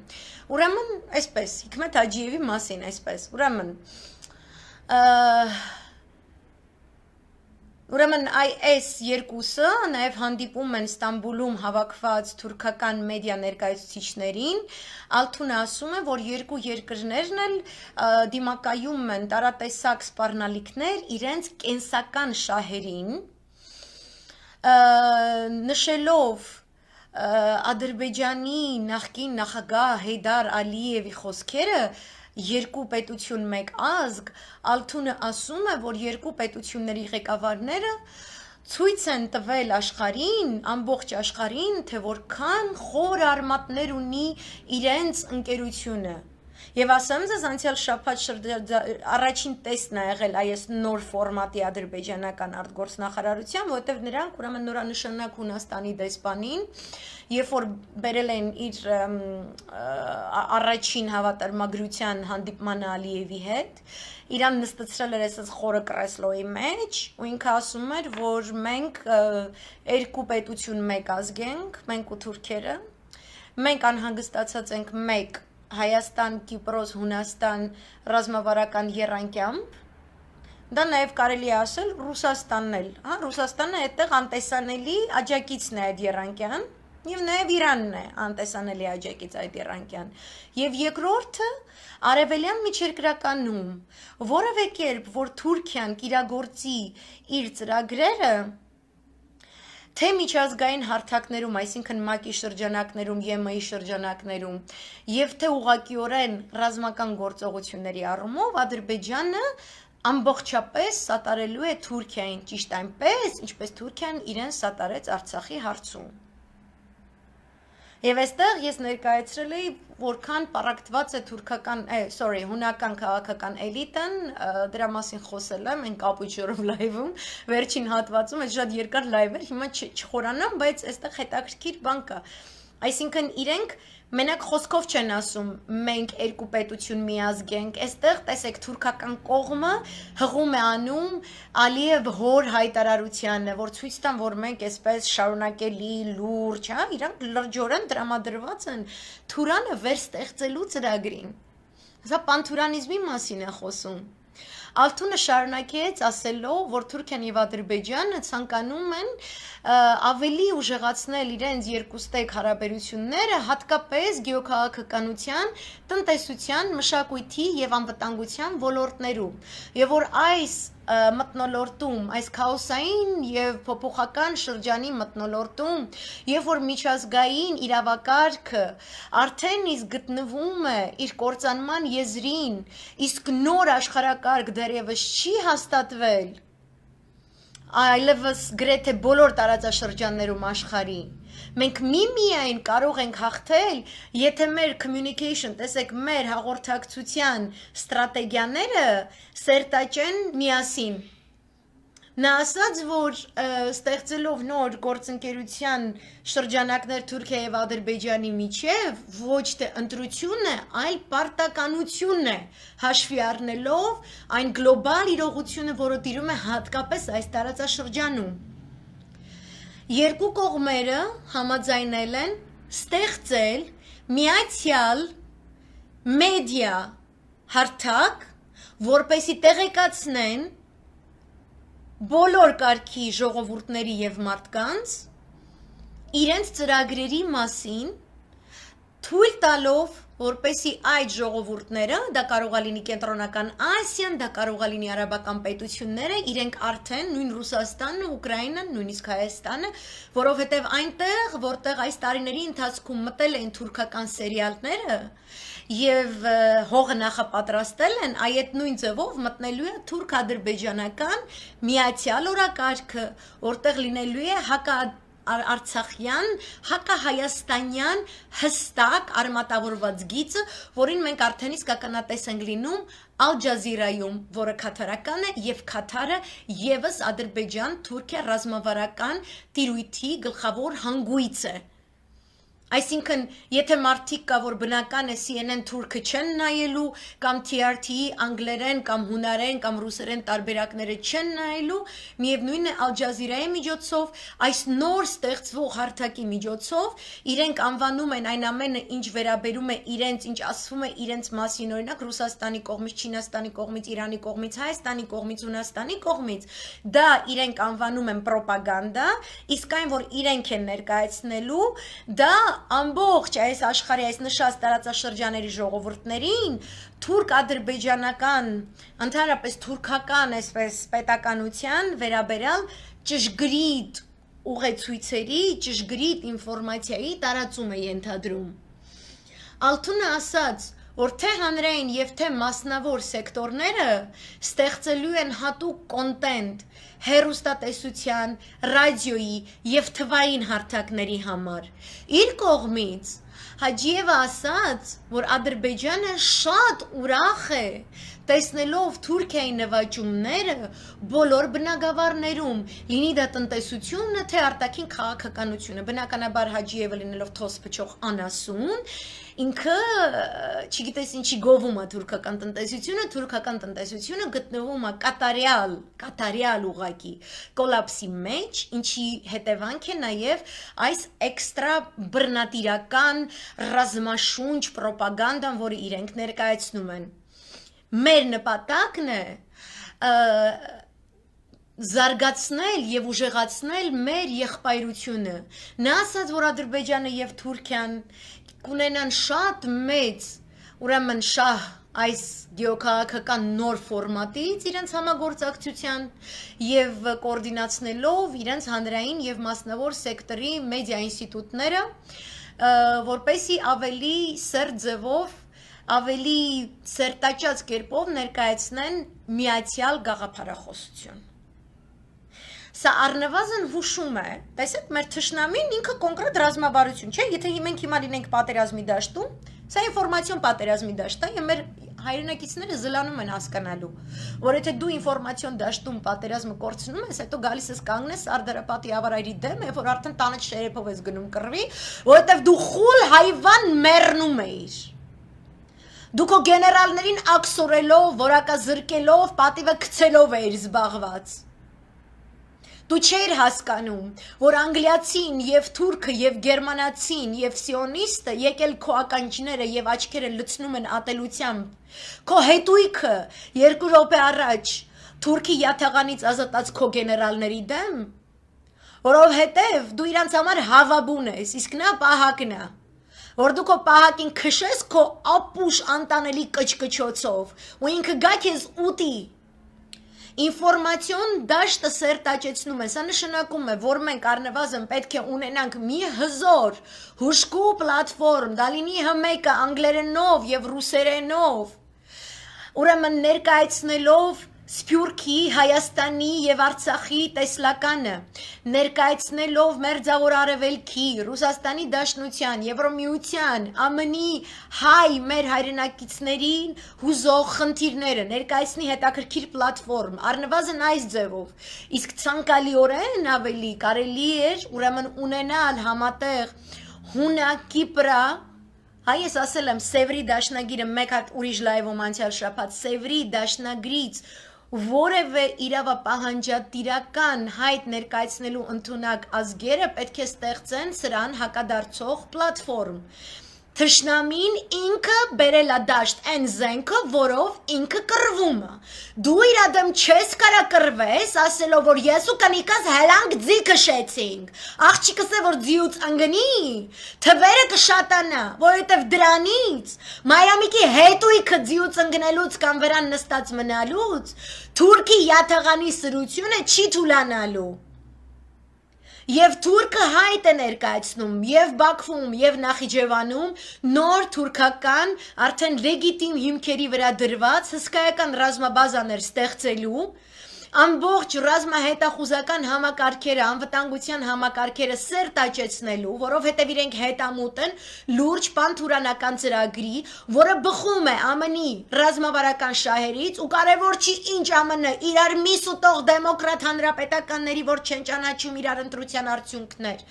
Ուրեմն, այսպես, Հիկմետ Հաջիևի մասին, այսպես, Ուրեմն այս երկուսը նաև հանդիպում են Ստամբուլում հավաքված թուրքական մեդիա ներկայացուցիչներին, Ալթունը ասում է, որ երկու երկրներն էլ դիմակայում են տարատեսակ սպառնալիքներ իրենց կենսական շահերին, նշելով Ադրբեջանի նախկին նախագահ Հեյդար Ալիևի խոսքերը երկու պետություն մեկ ազգ, Ալթունը ասում է, որ երկու պետությունների ղեկավարները ցույց են տվել աշխարհին, ամբողջ աշխարհին, թե որքան խոր արմատներ ունի իրենց ընկերությունը։ Եվ ասեմ ձեզ, անցյալ շաբաթ առաջին տեսն է եղել այս նոր ֆորմատի ադրբեջանական արտգործնախարարության, որովհետև նրանք ուրեմն նորանշանակ Հունաստանի դեսպանին, երբ որ բերել են իր առաջին հավատարմագրության հանդիպմանը Ալիևի հետ, իրան նստեցրել էր այսպես խորը կրեսլոյի մեջ, ու ինքը ասում էր, որ մենք երկու պետություն մեկ ազգ ենք, մենք ու թուրքերը, մենք անհանգստացած ենք մեկ Հայաստան, Կիպրոս, Հունաստան ռազմավարական եռանկյամբ, դա նաև կարելի է ասել Ռուսաստանն էլ, Ռուսաստանը այդտեղ անտեսանելի աջակիցն է այդ եռանկյան, եւ նաև Իրանն է անտեսանելի աջակից այդ եռանկյան։ Եվ երկրորդը արևելյան միջերկրականում որևէ կերպ, որ Թուրքիան կիրագործի իր ծրագրերը, թե միջազգային հարթակներում, այսինքն ՄԱԿ-ի շրջանակներում, ԵՄ-ի շրջանակներում, եւ թե ուղղակիորեն ռազմական գործողությունների առումով Ադրբեջանը ամբողջապես սատարելու է Թուրքիային, ճիշտ այնպես, ինչպես Թուրքիան իրեն սատարեց Արցախի հարցում։ Եվ այստեղ ես ներկայացրել էի, որքան պարակտված է հունական քաղաքական էլիտան, դրա մասին խոսել եմ, այն կապուչորով լայվում, վերջին հատվածում, այդ շատ երկար լայվ էր, հիմա չխորանամ, բայց այստեղ հետաքրքիր բան կա։ Այսինքն իրենք մենակ խոսքով չեն ասում, մենք երկու պետություն մի ազգ ենք, այստեղ տեսեք թուրքական կողմը հղում է անում Ալիև հոր հայտարարությանը, որ ցույց տան, որ մենք այսպես շարունակելի լուրջ, իրանք լրջորեն տրամադրված են Թուրանը վերստեղծելու ծրագրին։ Սա պանթուրանիզմի մասին է խոսում։ Ալթունը շարունակեց ասելով, որ Թուրքիան եւ Ադրբեջանը ցանկանում են ավելի ուժեղացնել իրենց երկուստեք հարաբերությունները, հատկապես գեոքաղաքականության, տնտեսության, մշակույթի եւ անվտանգության ոլորտներում, եւ որ այս մթնոլորտում, այս քաոսային եւ փոփոխական շրջանի մթնոլորտում, երբ որ միջազգային իրավակարգը արդեն իսկ գտնվում է իր կործանման եզրին, իսկ նոր աշխարհակարգ դեռևս չի հաստատվել, այլևս գրեթե բոլոր տարածաշրջաններում աշխարհի, մենք միմիայն կարող ենք հաղթել, եթե մեր communication, տեսեք, մեր հաղորդակցության ստրատեգիաները սերտաճեն միասին։ Նա ասաց, որ ստեղծելով նոր գործընկերության շրջանակներ Թուրքիա եւ Ադրբեջանի միջև ոչ թե ընտրությունը, այլ պարտականությունն է, հաշվի առնելով այն գլոբալ իրողությունը, որը տիրում է հատկապես այս տարածաշրջանում։ Երկու կողմերը համաձայնել են ստեղծել միացյալ մեդիա հարթակ, որպեսզի տեղեկացնեն բոլոր կարգի ժողովուրդների եւ մարդկանց իրենց ծրագրերի մասին, թույլ տալով որպեսի այդ ժողովուրդները, դա կարող է լինի կենտրոնական Ասիան, դա կարող է լինի արաբական պետությունները, իրենք արդեն նույն Ռուսաստանը, Ուկրաինան, նույնիսկ Հայաստանը, որովհետև այնտեղ, որտեղ այս տարիների ընթացքում մտել են թուրքական սերիալները եւ հողը նախապատրաստել են, այդ նույն ձևով մտնելու է թուրք-ադրբեջանական միացյալ օրակարգը, որտեղ լինելու է Արցախյան, հակահայաստանյան հստակ արմատավորված գիծը, որին մենք արդեն իսկ ականատես ենք լինում Ալ Ջազիրայում, որը քաթարական է եւ Քաթարը եւս Ադրբեջան-Թուրքիա ռազմավարական տիրույթի գլխավոր հանգույց է։ Այսինքն, եթե մարդիկ կա, որ բնական է CNN թուրքը չեն նայելու, կամ TRT-ի անգլերեն, կամ հունարեն, կամ ռուսերեն տարբերակները չեն նայելու, միևնույն է Ալ Ջազիրայի միջոցով, այս նոր ստեղծվող հարթակի միջոցով, իրենք անվանում են այն ամենը, ինչ վերաբերում է իրենց, ինչ ասվում է իրենց մասին, օրինակ Ռուսաստանի կողմից, Չինաստանի կողմից, Իրանի կողմից, Հայաստանի կողմից, Հունաստանի կողմից, դա իրենք անվանում են պրոպագանդա, իսկ այն, որ իրենք են ներկայացնելու, դա ամբողջ այս աշխարհի այս նշած տարածաշրջաների ժողովուրդներին թուրք-ադրբեջանական, ընդհանրապես թուրքական այսպես պետականության վերաբերյալ ճշգրիտ ուղեցույցերի, ճշգրիտ ինֆորմացիայի տարածում է ենթադրում։ Ալթունը ասաց, որ թե հանրային եւ թե մասնավոր սեկտորները ստեղծելու են հատուկ կոնտենտ հեռուստատեսության, ռադիոյի եւ թվային հարթակների համար։ Իր կողմից Հաջիևը ասաց, որ Ադրբեջանը շատ ուրախ է տեսնելով Թուրքիայի նվաճումները բոլոր բնակավարներում, լինի դա տնտեսությունը, թե արտաքին քաղաքականությունը, բնականաբար Հաջիևը լինելով թոս փչող անասուն, ինքը չգիտես ինչի գովում է թուրքական տնտեսությունը գտնվում է կատարյալ ուղակի կոլապսի մեջ, ինչի հետևանք է նաև այս էքստրա բռնատիրական ռազմաշունչ պրոպագանդան, որը իրենք ներկայացնում են։ Մեր նպատակն է զարգացնել եւ ուժեղացնել մեր եղբայրությունը։ Նա ասաց, որ Ադրբեջանը եւ Թուրքիան կունենան շատ մեծ, ուրեմն շահ այս գեոքաղաքական նոր ֆորմատից իրենց համագործակցության եւ կոորդինացնելով իրենց հանրային եւ մասնավոր սեկտորի մեդիա ինստիտուտները, որպեսզի ավելի սերտ ձևով, ավելի սերտաճած կերպով ներկայացնեն միացյալ գաղափարախոսություն։ Սա առնվազն հուշում է, տեսեք, մեր թշնամին ինքը կոնկրետ ռազմավարություն չէ, եթե մենք հիմա լինենք պատերազմի դաշտում, սա ինֆորմացիոն պատերազմի դաշտ է, եւ մեր հայրենակիցները զլանում են հասկանալու, որ եթե դու ինֆորմացիոն դաշտում պատերազմը կորցնում ես, հետո գալիս ես կանգնես Սարդարապետի ավարայրի դեմ, եւ որ արդեն տանը շերեփով ես գնում կռվի, որովհետեւ դու խուլ հայվան մեռնում ես։ Դու քո գեներալներին աքսորելով, որակազրկելով, պատիվը գցելով էիր զբաղված։ Դու չէիր հասկանում, որ անգլիացին եւ թուրքը եւ գերմանացին եւ սիոնիստը եկել քո ականջները եւ աչքերը լցնում են ատելությամբ։ Քո հետույքը 2 րոպե առաջ թուրքի յաթաղանից ազատած քո գեներալների դեմ, որովհետեւ դու իրանց համար հավաբուն ես, իսկ նա պահակն է։ Որ դու քո պահակին քշես քո ապուշ անտանելի կչկչոցով, ու ինքը գա քեզ ուտի։ Ինֆորմացիոն դաշտը սերտաճեցնում է, սա նշանակում է, որ մենք առնվազն պետք է ունենանք մի հզոր, հուժկու պլատֆորմ, դա լինի հմեկը անգլերենով եւ ռուսերենով, ուրեմն ներկայացնելով Սփյուռքի, Հայաստանի եւ Արցախի տեսլականը, ներկայացնելով Մերձավոր Արևելքի, Ռուսաստանի Դաշնության, Եվրոմիության, ԱՄՆ-ի հայ մեր հայրենակիցներին հուզող խնդիրները, ներկայացնի հետաքրքիր պլատֆորմ, առնվազն այս ձևով, իսկ ցանկալիորեն ավելի կարելի էր ուրեմն ունենալ համատեղ Հունա-Կիպրա, հայ ես ասել եմ Սևրի դաշնագիրը մեկ հատ ուրիշ լայվում անցյալ շաբաթ Սևրի դաշնագրից որևէ իրավապահանջատիրական հայտ ներկայացնելու ընդունակ ազգերը պետք է ստեղծեն սրան հակադարձող պլատֆորմ, Թշնամին ինքը բերել է դաշտ այն զենքը, որով ինքը կռվում է։ Դու իր դեմ չես կարա կռվես, ասելով որ ես ու կնիկս հելանք ձի քշեցինք։ Աղջիկս է որ ձիուց անգնի, թվերը կշատանա, որովհետև դրանից Մայամիկի հետույքը ձիուց ընկնելուց կամ վրան նստած մնալուց թուրքի յաթաղանի սրությունը չի թուլանալու։ Եվ թուրքը հայտ է ներկայացնում եւ Բաքվում եւ Նախիջևանում նոր թուրքական արդեն լեգիտիմ հիմքերի վրա դրված հսկայական ռազմաբազաներ ստեղծելու ամբողջ ռազմահետախուզական համակարգերը, անվտանգության համակարգերը սերտաճեցնելու, որովհետև իրենք հետամուտ են լուրջ պանթուրանական ծրագրի, որը բխում է ԱՄՆ-ի ռազմավարական շահերից ու կարևոր չի ինչ ԱՄՆ իրար միս ուտող դեմոկրատ հանրապետականների, որ չեն ճանաչում իրար ընտրության արդյունքներ,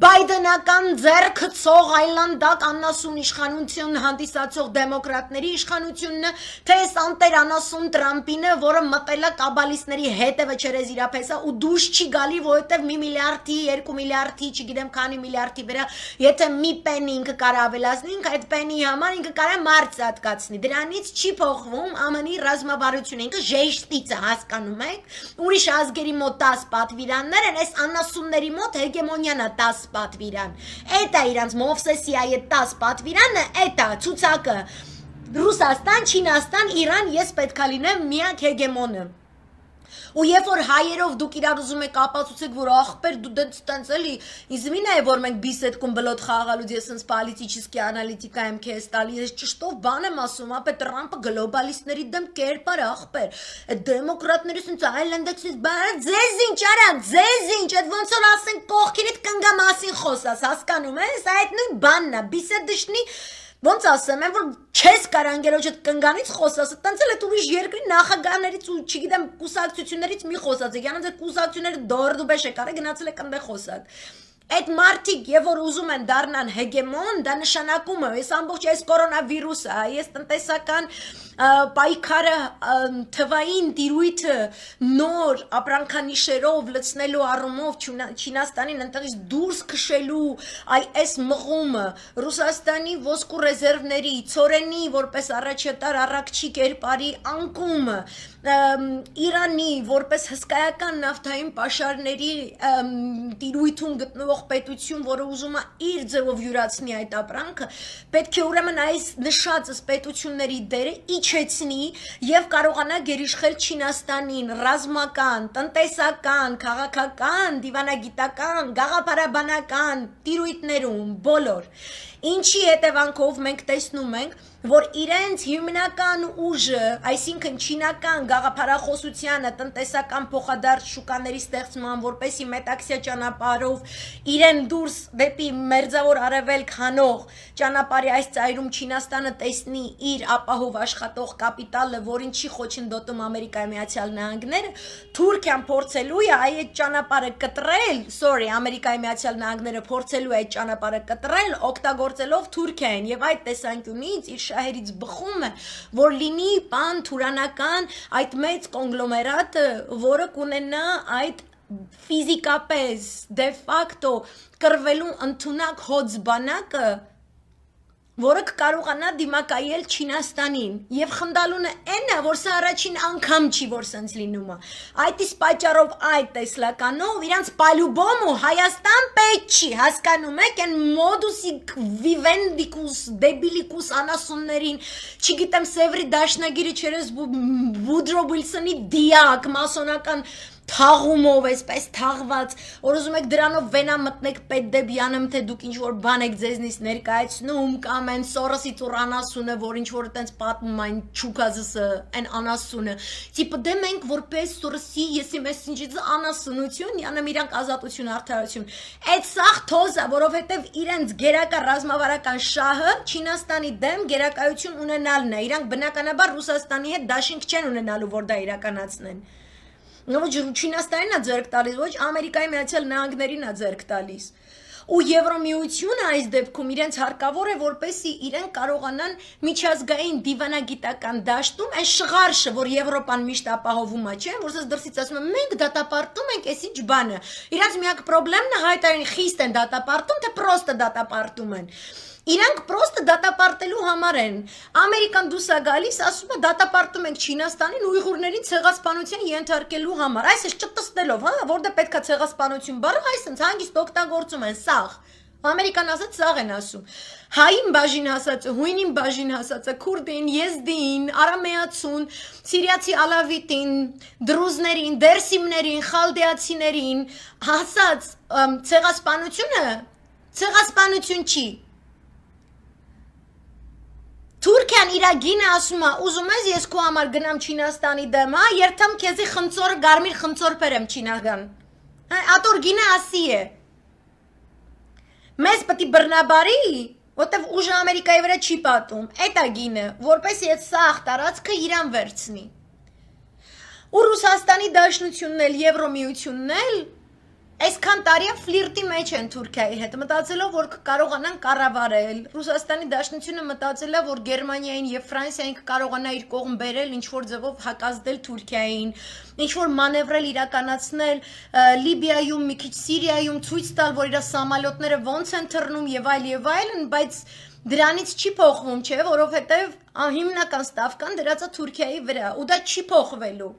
բայդենական ձեռքցող այլանդակ անասուն իշխանություն հանդիսացող դեմոկրատների իշխանությունն թե այս անտեր անասուն Տրամպինը, որը մտել է կաբալիստների հետևը չերեզ իրապես ու դուշ չի գալի, որովհետև մի միլիարդի, 2 միլիարդի, չգիտեմ քանի միլիարդի վրա, եթե մի պենի ինքը կարա ավելացնի, ինքը այդ պենի համար ինքը կարա մարդ ծածկացնի, դրանից չի փոխվում ԱՄՆ-ի ռազմավարությունը, ինքը ժեշտից է, հասկանում եք, ուրիշ ազգերի մոտ 10 պատվիրաններ են, այս անասունների մոտ հեգեմոնիան է 10 պատվիրան, էդ է իրանց Մովսեսիայի 10 պատվիրանը, էդ է ցուցակը, Ռուսաստան, Չինաստան, Իրան, ես պետք է լինեմ միակ հեգեմոնը։ Ու երբ որ հայերով դուք իրար ուզում եք ապացուցեք, որ ախպեր դու դենց էլի, իզմինա է, որ մենք բիսետքում բլոտ խաղալուց ես ինձ պոլիտիչիսկի անալիտիկա եմ քեզ տալի, ես ճշտով բան եմ ասում, ապե Տրամպը գլոբալիստների դեմ կերպար ախպեր, այդ դեմոկրատների ինձ այլանդեքսից բան, ձեզ ինչ արանք, ձեզ ինչ, այդ ոնց որ ասենք կողքինիդ կնգա մասին խոսաս, հասկանում ես, այդ նույն բանն է, բիսետ դշնի Ոնց ասեմ, որ չես կար անգերոջդ կնգանից խոսաս, տենց էլ այդ ուրիշ երկրի նախագահներից ու չգիտեմ կուսակցություններից մի խոսած եք, յանց այդ կուսակցությունները դորդուբեշ եք արել, գնացել եք ընդ խոսակ։ Այդ մարդիկ, երբ որ ուզում են դառնան հեգեմոն, դա նշանակում է, ես ամբողջ այս կորոնավիրուսը, այս տնտեսական պայքարը թվային տիրույթը նոր ապրանքանիշերով լցնելու առումով Չինաստանին ընտեղից դուրս քշելու այս մղումը, Ռուսաստանի ոսկու ռեզերվների, ծորենի, որպես առաջատար առաքչի կերպարի անկումը, Իրանի, որպես հսկայական նավթային պաշարների տիրույթում գտնվող պետություն, որը ուզում է իր ձևով յուրացնի այդ ապրանքը, պետք է ուրեմն այս նշածս պետությունների դերը իջեցնի եւ կարողանա գերիշխել Չինաստանին ռազմական, տնտեսական, քաղաքական, դիվանագիտական, գաղափարաբանական տիրույթներում բոլոր Ինչի հետևանքով մենք տեսնում ենք, որ իրենց հիմնական ուժը, այսինքն չինական գաղափարախոսությանը, տնտեսական փոխադարձ շուկաների ստեղծման, որպեսի մետաքսյա ճանապարհով իրեն դուրս դեպի մերձավոր արևելք հանող ճանապարհի այս ծայրում Չինաստանը տեսնի իր ապահով աշխատող կապիտալը, որին չի խոչընդոտում Ամերիկայի Միացյալ Նահանգները, Թուրքիան փորձելու է այդ ճանապարհը կտրել, Ամերիկայի Միացյալ Նահանգները փորձելու է այդ ճանապարհը կտրել, օգտագործելով Թուրքիային եւ այդ տեսանկյունից իր շահերից բխում է, որ լինի պան-թուրանական այդ մեծ կոնգլոմերատը, որը կունենա այդ ֆիզիկապես, դե ֆակտո կրվելու ընդունակ հոծ բանակը, որը կարողանա դիմակայել Չինաստանին եւ խնդալունը այն է, որ սա առաջին անգամ չի, որ սենց լինում է։ Այդ իսկ պատճառով այդ տեսլականով իրանց պալյուբոմու Հայաստան պետք չի, հասկանում եք, այն մոդուսի վիվենդիկուս, դեբիլիկուս անասուններին, չգիտեմ Սևրի դաշնագիրը չերես Վուդրո Վիլսոնի դիակ, մասոնական թաղումով այսպես թաղված, որ ուզում եք դրանով վենա մտնեք Պետդեբյանեմ, թե դուք ինչ-որ բան եք ձեզնից ներկայացնում, կամ են Սորոսից ուր անասունը, որ ինչ-որ տենց պատմում այն չուկազսը, այն անասունը, տիպը դե մենք որպես Սորոսի, եսի մեսինջից անասունություն, յանեմ իրանք ազատություն, արդարություն, այդ սաղ թոզա, որովհետև իրենց գերակա ռազմավարական շահը Չինաստանի դեմ գերակայություն ունենալն է, իրանք բնականաբար Ռուսաստանի հետ դաշինք չեն ունենալու, որ դա իրականացնեն Ոչ Չինաստանին է ձեռք տալիս, ոչ Ամերիկայի Միացյալ Նահանգներին է ձեռք տալիս։ Ու Եվրոմիությունը այս դեպքում իրենց հարկավոր է, որպեսզի իրենք կարողանան միջազգային դիվանագիտական դաշտում այն շղարշը, որ Եվրոպան միշտ ապահովում է, չէ՞, որ ասես դրսից ասում են, մենք դատապարտում ենք այս ինչ բանը։ Իրանց միակ խնդիրն է հայտարարին խիստ են դատապարտում, թե պրոստը դատապարտում են։ Իրանք պրոստը դատապարտելու համար են։ Ամերիկան դուրս է գալիս, ասում է դատապարտում ենք Չինաստանին ուйղուրներին ցեղասպանության ենթարկելու համար։ Այսինքն ճտստելով, հա, որտեղ պետքա ցեղասպանություն բառը, այսինքն հանգիստ օգտագործում են սաղ։ Ամերիկան ասած սաղ են ասում։ Հային բաժին հասածը, հույնին բաժին հասածը, քուրդին, եզդին, արամեացուն, սիրիացի ալավիտին, դրուզներին, դերսիմներին, խալդեացիներին հասած ցեղասպանությունը ցեղասպանություն չի։ Թուրքիան իր գինը ասում է, ուզում ես ես քո համար գնամ Չինաստանի դեմ, հա, երթամ քեզի խնձոր գարմիր խնձոր բերեմ Չինաստան։ Ատոր գինը ասի է։ Մեզ պետք է բռնաբարի, որտեվ ուժը Ամերիկայի վրա չի պատում։ Էդ է գինը, որպեսզի այդ սաղ տարածքը իրան վերցնի։ Ու Ռուսաստանի Դաշնությունն էլ, Եվրոմիությունն էլ այսքան տարիա ֆլիրտի մեջ են Թուրքիայի հետ, մտածելով, որ կարողանան կառավարել։ Ռուսաստանի Դաշնությունը մտածել է, որ Գերմանիային եւ Ֆրանսիային կարողանա իր կողմ բերել, ինչ որ ձևով հակազդել Թուրքիային, ինչ որ մանևրել իրականացնել Լիբիայում, մի քիչ Սիրիայում, ցույց տալ, որ իր սամալյոտները ոնց են թռնում եւ այլն, բայց դրանից չի փոխվում, չէ, որովհետեւ հիմնական ստավկան դրած է Թուրքիայի վրա, ու դա չի փոխվելու։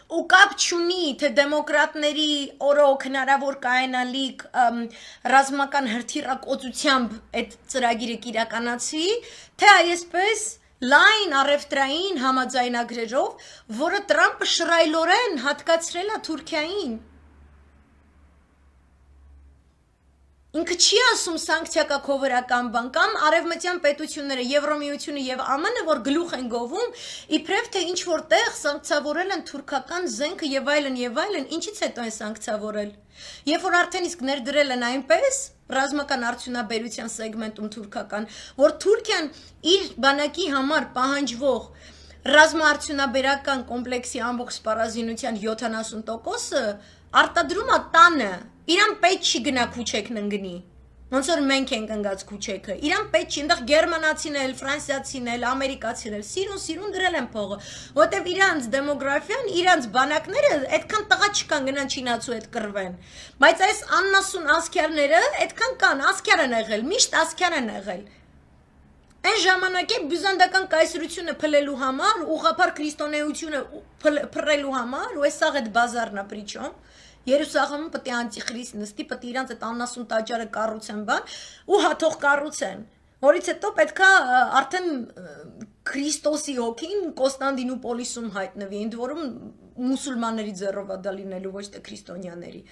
Ու կապ չունի, թե դեմոկրատների օրոք հնարավոր կայանալիք ռազմական հրթիռակոծությամբ այդ ծրագիրը կիրականացի, թե այսպես լայն առևտրային համաձայնագրերով, որը Տրամպը շռայլորեն հատկացրել է Թուրքիային։ Ինքը չի ասում սանկցիակակովերական բան կամ արևմտյան պետությունները, Եվրոմիությունը եւ ԱՄՆ-ը, որ գլուխ են գովում, իբրև թե ինչ որտեղ սանկցավորել են թուրքական զենքը եւ այլն, ինչից հետո են սանկցավորել։ Երբ որ արդեն իսկ ներդրել են այնպես ռազմական արդյունաբերության սեգմենտում թուրքական, որ Թուրքիան իր բանակի համար պահանջվող ռազմաարդյունաբերական կոմպլեքսի ամբողջ սպառազինության 70%-ը արտադրում է տանը։ Իրան պետք չի գնա քուչեքն ընկնի։ Ոնց որ մենք ենք ընկած քուչեքը։ Իրան պետք չի, այնտեղ գերմանացին էլ, ֆրանսիացին էլ, ամերիկացին էլ, սիրուն դրել են փողը, որտեվ իրանց դեմոգրաֆիան, իրանց բանակները այդքան տղա չկան գնան չինացու հետ կռվեն։ Բայց այս աննասուն ասքյարները այդքան կան, ասքյար են եղել, միշտ ասքյար են եղել։ Այն ժամանակ է բյուզանդական կայսրությունը փլելու համար, ուղղափառ քրիստոնեությունը փռելու համար, ու այս սաղ այդ բազարն է պրիչոմ։ Երուսաղեմում պետք է անտիխրիստ նստի, պետք է իրանց այդ աննասուն տաճարը կառուցեն բան ու հաթող կառուցեն։ Որից հետո պետքա արդեն Քրիստոսի հոգին Կոստանդինուպոլիսում հայտնվի, ընդ որում մուսուլմանների ձեռով է դա լինելու, ոչ թե քրիստոնյաների։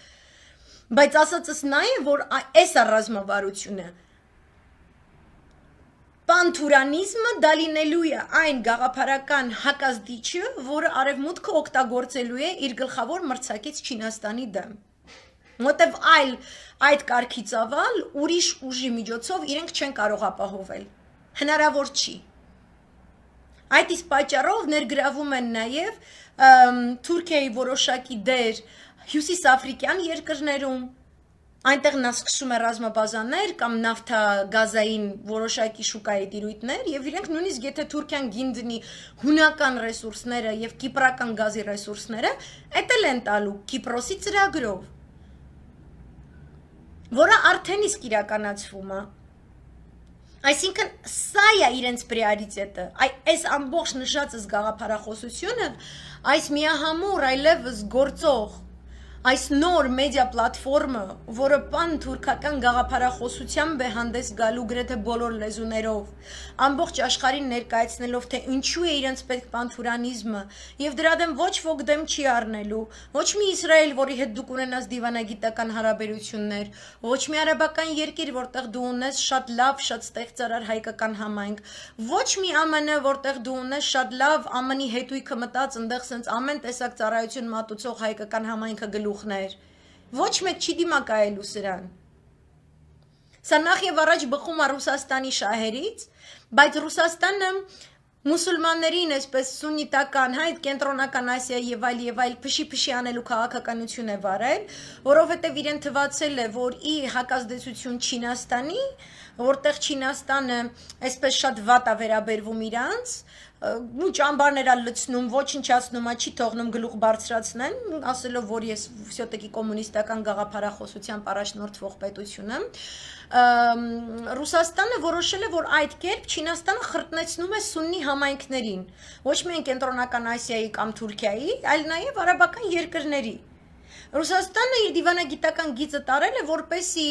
Բայց ասածս նա է, որ այս է ռազմավարությունը։ Պանթուրանիզմը դա լինելու է այն գաղափարական հակազդիչը, որը արևմուտքը օգտագործելու է իր գլխավոր մրցակից Չինաստանի դեմ։ Որտեվ այդ կարգի ծավալ ուրիշ ուժի միջոցով իրենք չեն կարող ապահովել։ Հնարավոր չի։ Այդ իսկ պատճառով ներգրավում են նաև Թուրքիայի որոշակի դեր հյուսիսաֆրիկյան երկրներում, այնտեղ նա սկսում է ռազմաբազաներ կամ նավթագազային որոշակի շուկայի տիրույթներ եւ իրենք նույնիսկ եթե Թուրքիան գին դնի հունական ռեսուրսները եւ կիպրական գազի ռեսուրսները, էտել են տալու Կիպրոսի ծրագրով, որը արդեն իսկ իրականացվում է։ Այսինքն սա է իրենց պրիորիտետը, այս ամբողջ նշածս գաղափարախոսությունը, այս միահամուռ այլևս գործող այս նոր մեդիա պլատֆորմը, որը պան-թուրքական գաղափարախոսությամբ է հանդես գալու գրեթե բոլոր լեզուներով, ամբողջ աշխարհին ներկայացնելով, թե ինչու է իրենց պետք պանթուրանիզմը, եւ դրա դեմ ոչ ոք դեմ չի առնելու, ոչ մի Իսրայել, որի հետ դուք ունենաս դիվանագիտական հարաբերություններ, ոչ մի արաբական երկիր, որտեղ դու ունես շատ լավ, շատ ստեղծարար հայկական համայնք, ոչ մի ԱՄՆ, որտեղ դու ունես շատ լավ ԱՄՆ-ի հետույքը մտած, այնտեղ սենց ամեն տեսակ ծառայություն մատուցող հայկական համայնքը Ոչ մեկ չի դիմակայելու սրան։ Սա նախ եւ առաջ բխում է Ռուսաստանի շահերից, բայց Ռուսաստանը մուսուլմաններին այսպես սուննիտական, հայ կենտրոնական Ասիայի եւ այլ փշի անելու քաղաքականություն է վարել, որովհետեւ իրեն թվացել է, որ ի հակազդեցություն Չինաստանի որտեղ Չինաստանը այսպես շատ վատ է վերաբերվում իրանց, ու ճամբարներ ալ լցնում, ոչնչացնում, չի թողնում գլուխ բարձրացնեն, ասելով, որ ես всё-таки կոմունիստական գաղափարախոսությամբ առաջնորդվող պետություն եմ, Ռուսաստանը որոշել է, որ այդ կերպ Չինաստանը խրտնեցնում է սուննի համայնքներին, ոչ միայն Կենտրոնական Ասիայի կամ Թուրքիայի, այլ նաև արաբական երկրների։ Ռուսաստանը իր դիվանագիտական գիծը տարել է, որպեսի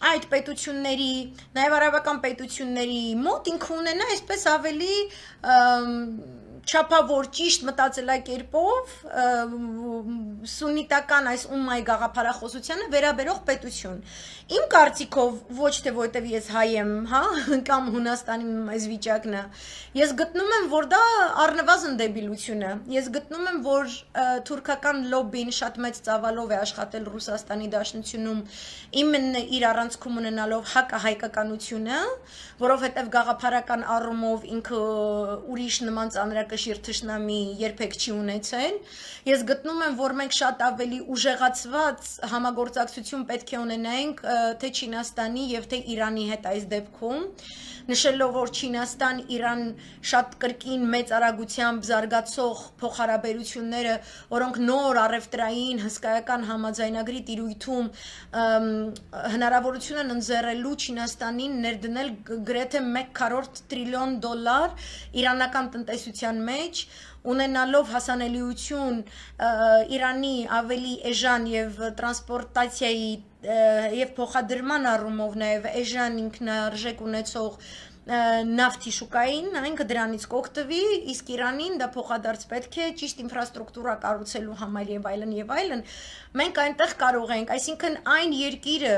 այդ պետությունների, նաև արաբական պետությունների մոտ ինքը ունենա այսպես ավելի չափավոր ճիշտ մտածելակերպով սուննիտական այս ումմայի գաղափարախոսությանը վերաբերող պետություն։ Իմ կարծիքով ոչ թե որտեվ ես հայ եմ, հա, կամ Հունաստանի այս վիճակն է։ Ես գտնում եմ, որ դա առնվազն դեբիլություն է։ Ես գտնում եմ, որ թուրքական լոբբին շատ մեծ ծավալով է աշխատել Ռուսաստանի Դաշնությունում, իմенно իր առանցքում ունենալով հակահայկականությունը, որովհետև գաղափարական առումով ինքը ուրիշ նման ծանրակշիռ թշնամի երբեք չի ունեցել։ Ես գտնում եմ, որ մենք շատ ավելի ուժեղացված համագործակցություն պետք է ունենայինք թե Չինաստանի եւ թե Իրանի հետ այս դեպքում, նշելով, որ Չինաստան-Իրան շատ կրկին մեծ արագությամբ զարգացող փոխհարաբերությունները, որոնք նոր առևտրային հսկայական համաձայնագրի տիրույթում հնարավորություն են ընձեռելու Չինաստանին ներդնել գրեթե 1/4 տրիլիոն դոլար իրանական տնտեսության մեջ, ունենալով հասանելիություն Իրանի ավելի էժան եւ տրանսպորտացիայի եւ փոխադրման առումով նաեւ էժան ինքնարժեք ունեցող նավթի շուկային, այնքը դրանից կօգտվի, իսկ Իրանին դա փոխադարձ պետք է ճիշտ ինֆրաստրուկտուրա կառուցելու համար եւ այլն եւ այլն, մենք այնտեղ կարող ենք, այսինքն այն երկիրը,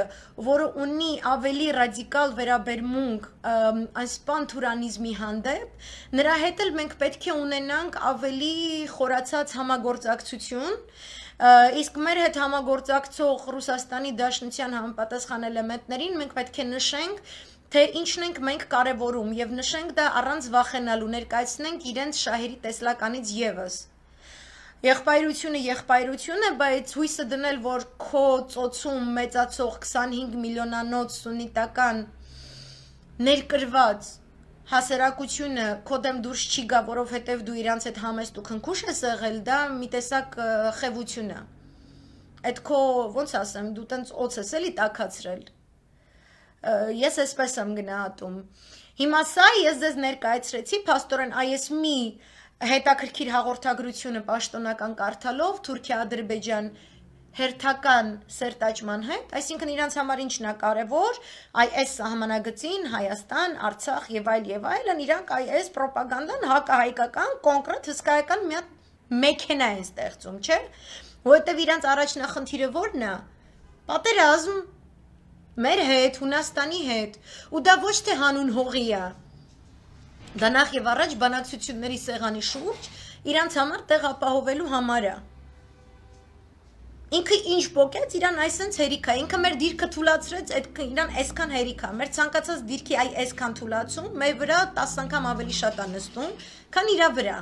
որը ունի ավելի ռադիկալ վերաբերմունք այս պանթուրանիզմի հանդեպ, նրա հետ էլ մենք պետք է ունենանք ավելի խորացած համագործակցություն, իսկ մեր հետ համագործակցող Ռուսաստանի Դաշնության համապատասխան էլեմենտներին մենք պետք է նշենք, թե ինչն ենք մենք կարևորում եւ նշենք դա առանց վախենալու, ներկայացնենք իրենց շահերի տեսլականից եւս։ Եղբայրություն է, բայց հույսը դնել, որ քո ծոցում մեծացող 25 միլիոնանոց սուննիտական ներկրված հասարակությունը քո դեմ դուրս չի գա, որովհետեւ դու իրանց հետ համեստ ու քնքուշ ես եղել, դա մի տեսակ խևություն է։ Այդ քո, ոնց ասեմ, դու տենց օծ ես էլի տաքացրել։ Ես այսպես եմ գնահատում։ Հիմա սա ես ձեզ ներկայացրեցի փաստորեն այս մի հետաքրքիր հաղորդագրությունը պաշտոնական կարդալով Թուրքիա-Ադրբեջան հերթական սերտաճման հետ, այսինքն իրանց համար ինչն է կարևոր, այս սահմանագծին Հայաստան, Արցախ եւ այլն, իրանք այս պրոպագանդան հակահայկական, կոնկրետ հսկայական մի հատ մեքենա են ստեղծում, չէ՞, որովհետեւ իրանց առաջնախնդիրը ո՞րն է։ Պատերազմ մեր հետ, Հունաստանի հետ, ու դա ոչ թե հանուն հողի է, դա նախ եւ առաջ բանակցությունների սեղանի շուրջ իրանց համար տեղ ապահովելու համար է։ Ինքը ինչ պոկեց, իրան այսենց հերիք է, ինքը մեր դիրքը թուլացրեց, իրան այսքան հերիք է, մեր ցանկացած դիրքի այսքան թուլացում, մեր վրա 10 անգամ ավելի շատ է նստում, քան իրա վրա։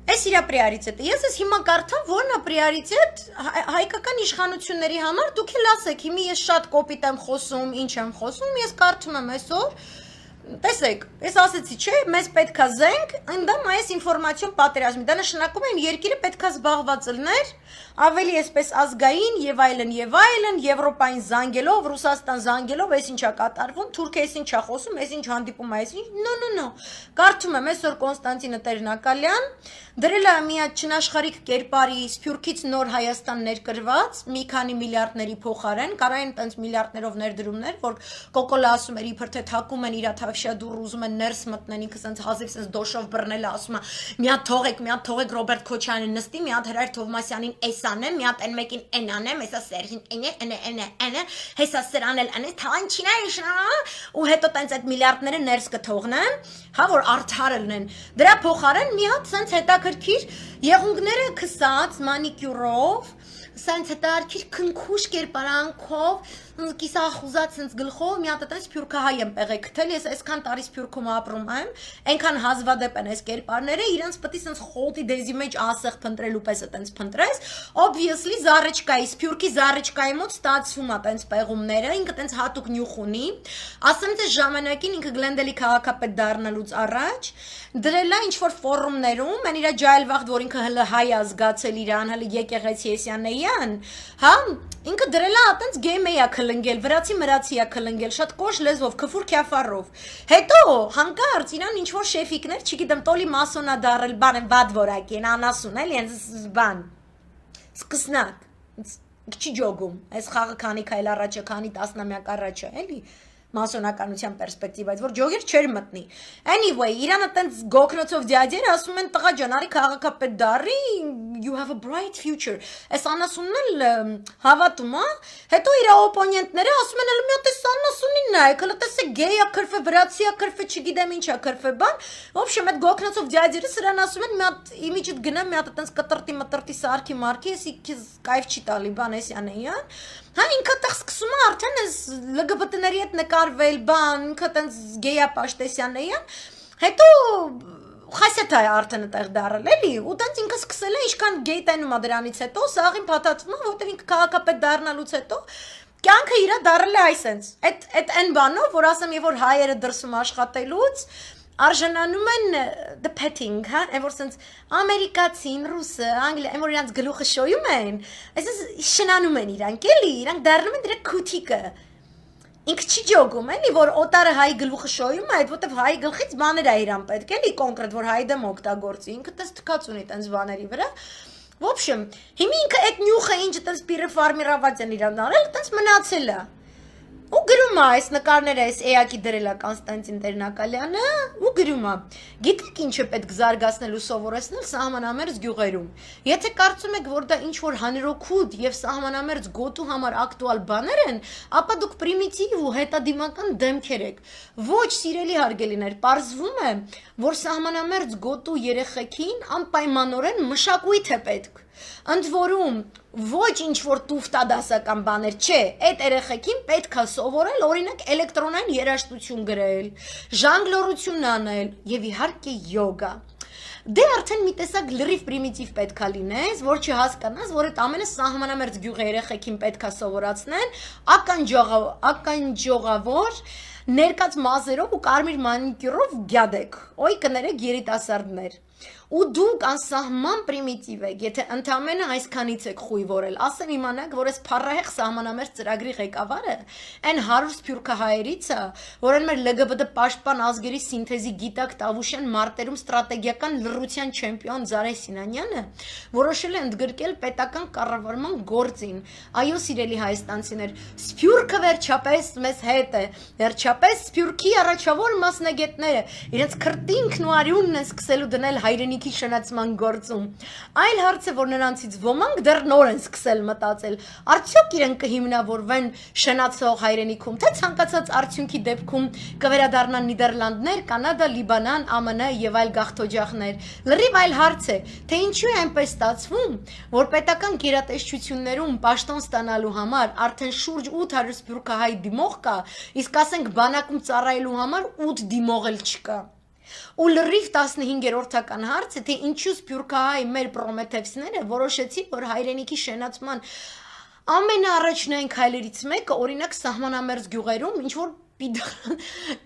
Այս իրա պրիորիտետը, ես ես հիմա կարդամ, որն է պրիորիտետ հայկական իշխանությունների համար, դուք էլ ասեք, հիմի ես շատ կոպիտ եմ խոսում, ինչ եմ խոսում, ես կարդում եմ այսօր, տեսեք, ես ասեցի, չէ, մեզ պետքա զենք, ընդդեմ այս ինֆորմացիոն պատերազմի, դա նշանակում է երկիրը պետքա զբաղված լներ, ավելի այսպես ազգային եւ այլն, Եվրոպային զանգելով, Ռուսաստան զանգելով, այս ինչա կատարվում, Թուրքիա այս ինչա խոսում, այս ինչ հանդիպում է, այս ինչ, no, կարդում եմ այսօր Կոնստանտինը Տեր-Նակալյան, դրել է մի հատ չնաշխարհիկ կերպարի Սփյուռքից նոր Հայաստան ներկրված, մի քանի միլիարդների փոխարեն, կարային տենց միլիարդներով ներդրումներ, որ Կոկոլը ասում էր իբր թե թակում են իրա թավշյադուռ ուզում են ներս մտնեն, ինքը սենց հազիվ սենց դոշով բռնել ասում է, մի հատ թողեք Ռոբերտ Քոչարյանին նստի, մի հատ Հրայր Թովմասյանին էս անեմ, մի հատ այն մեկին այն անեմ, հեսա Սերժին այն, հեսա սրան էլ անես, թաղան չինա ու հետո տենց այդ միլիարդները ներս կթողնեն, հա որ արդար լինեն։ Դրա փոխարեն մի հատ սենց հետաքրքիր եղունգները քսած մանիկյուրով, սենց հետաքրքիր քնքուշ կերպարանքով կիսախուզած sense գլխով մի հատ այդպես սփյուռքահայ եմ եղել գտել ես այսքան տարի սփյուռքում ապրում եմ այնքան հազվադեպ են այս կերպարները իրենց պետք է sense խոտի դեզի մեջ ասեղ փնտրելու պես այդպես փնտրես obviously զառիճկայի սփյուռքի զառիճկայի մոտ ստացվում է այդպես պեղումները ինքը այդպես հատուկ նյուխ ունի ասեմ թե ժամանակին ինքը գլենդելի քաղաքապետ դառնալուց առաջ դրելա ինչ որ ֆորումներում են իր ջայլվաղդ որ ինքը հələ հայ ազգացել իրան հələ եկեղեցի Եսյանեյան հա ինքը դրելա այտենց գեյմ էա քլնգել վրացի մրացի է քլնգել շատ կոշ լեզվով քֆուր քյաֆարով հետո հանկարծ իրան ինչ որ շեֆիկներ չգիտեմ տոլի մասոնա դարել բան են վատ որակի են անասուն էլի են բան սկսնակ չի ջոգում այս խաղը քանի քայլ առաջ է քանի տասնամյակ առաջ է էլի մասոնականության պերսպեկտիվայից որ ջոգեր չեր մտնի anyway իրան այտենց գոքնոցով դյադեր ասում են տղա ջան արի քաղաքապետ դառի you have a bright future այս անասունն էլ հավատում է հետո իր օպոնենտները ասում են մի հատ էս անասունին նայեք հələ տեսեք գեյ է քրֆե վրացի է քրֆե չգիտեմ ինչ է քրֆե բան в общем այդ գոքնոցով դյադերը սրան ասում են մի հատ իմիջդ գնա մի հատ այտենց կտրտի մտրտի սարքի մարքի էսի քեզ կայֆ չի տալի բան Եսյանեյան հա ինքը տեղ սկսում է արդեն այս ԼԳԲՏ-ների հետ նկարվել բան ինքը տենց գեյա Պաշտեսյանեյան հետո խասյաթա է արդեն այդտեղ դարել էլի ու տենց ինքը սկսել է ինչքան գեյ տենում է դրանից հետո սաղին փաթաթվում է որտեղ ինքը քաղաքապետ դառնալուց հետո կյանքը իրա դարել է այսենց այդ այն բանով որ ասեմ եւ որ հայերը դրսում աշխատելուց արժանանում են the petting, հա, այն որ sense ամերիկացին, ռուսը, անգլիա, այն որ իրանց գլուխը շոյում են, այսպես շնանում են իրանք, էլի, իրանք դառնում են դրա քութիկը։ Ինքը չի ջոգում, էլի, որ օտարը հայ գլուխը շոյում է, այդ որտեվ հայ գլխից բաներ է իրան պետք, էլի, կոնկրետ, որ հայ դեմ օգտագործի, ինքը տես թքած ունի տենց բաների վրա։ В общем, հիմա ինքը այդ նյուխը ինչ տես պիրը ֆարմիրաված են իրան դարել, տենց մնացել է։ Ու գրում է այս նկարները այս էակի դրել է Կոնստանտին Տերնակալյանը ու գրում է գիտեք ինչ է պետք զարգացնել ու սովորեցնել սահմանամերձ գյուղերում եթե կարծում եք որ դա ինչ որ հանրօգուտ եւ սահմանամերձ գոտու համար ակտուալ բաներ են ապա դուք պրիմիտիվ ու հետադիմական դեմքեր եք ոչ սիրելի հարգելիներ պարզվում է որ սահմանամերձ գոտու երեխեքին անպայմանորեն մշակույթ է պետք ընդ որում ոչ ինչ որ տուֆտադասական բաներ չէ այդ երեխեքին պետք է սովորել օրինակ էլեկտրոնային երաժշտություն գրել ժանգլորություն անել եւ իհարկե յոգա դե արդեն մի տեսակ լրիվ պրիմիտիվ պետք է լինես որ չհասկանաս որ այդ ամենը սահմանամերձ գյուղի երեխեքին պետք է սովորացնեն ականջողավոր ներկած մազերով ու կարմիր մանիկյուրով գյադեք օй կներեք երիտասարդներ ու դուք անսահման պրիմիտիվ եք, եթե ընդամենը այսքանից եք խույվորել, ասեմ իմանաք, որ այս փառահեղ սահմանամերձ ծրագրի ղեկավարը այն 100 սփյուռքահայերից է, որ այն մեր ԼԳԲՏ պաշտպան ազգերի սինթեզի գիտակ Տավուշյան մարտերում ստրատեգիական լռության չեմպիոն Զարե Սինանյանը որոշել է ընդգրկել պետական կառավարման գործին։ Այո, սիրելի հայաստանցիներ, սփյուռքը վերջապես մեզ հետ է, վերջապես սփյուռքի առաջավոր մասնագետները իրենց քրտինքն ու արյունն են սկսելու դնել հայրենիքի շնացման գործում։ Այլ հարց է, որ նրանցից ոմանք դեռ նոր են սկսել մտածել, արդյոք իրենք կհիմնավորվեն շնացող հայրենիքում, թե ցանկացած արդյունքի դեպքում կվերադառնան Նիդերլանդներ, Կանադա, Լիբանան, ԱՄՆ եւ այլ գաղթօջախներ։ Լրիվ այլ հարց է, թե ինչու է այնպես ստացվում, որ պետական գերատեսչություններում պաշտոն ստանալու համար արդեն շուրջ 800 սփյուռքահայ դիմող կա, իսկ ասենք բանակում ծառայելու համար 8 դիմող էլ չկա։ Ու լրիվ 15-րդական հարց է, թե ինչու սփյուռքահայ մեր պրոմեթևսները որոշեցին, որ հայրենիքի շենացման ամենաառաջնային քայլերից մեկը, օրինակ սահմանամերձ գյուղերում, ինչ որ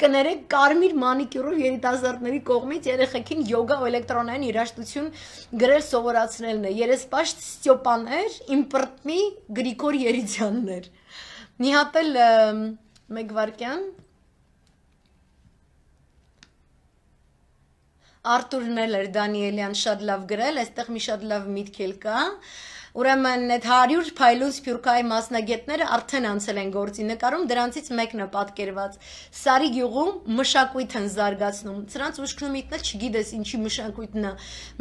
կներեք կարմիր մանիկյուրով երիտասարդների կողմից երեխեքին յոգա ու էլեկտրոնային երաժշտություն գրել սովորացնելն է։ Երեսպաշտ Ստյոպաներ, իմպրտմի Գրիգոր Երիցյաններ։ Մի հատ էլ մեկ վարքյան Արտուր Նելեր Դանիելյան շատ լավ գրել, այստեղ մի շատ լավ միտք էլ կա։ Ուրեմն այդ 100 փայլուն սփյուռքահայ մասնագետները արդեն անցել են գործի նկարում, դրանցից մեկն է պատկերված։ Սարի գյուղում մշակույթ են զարգացնում։ Սրանց ուշքնում իտնել չգիտես ինչի մշակույթն է։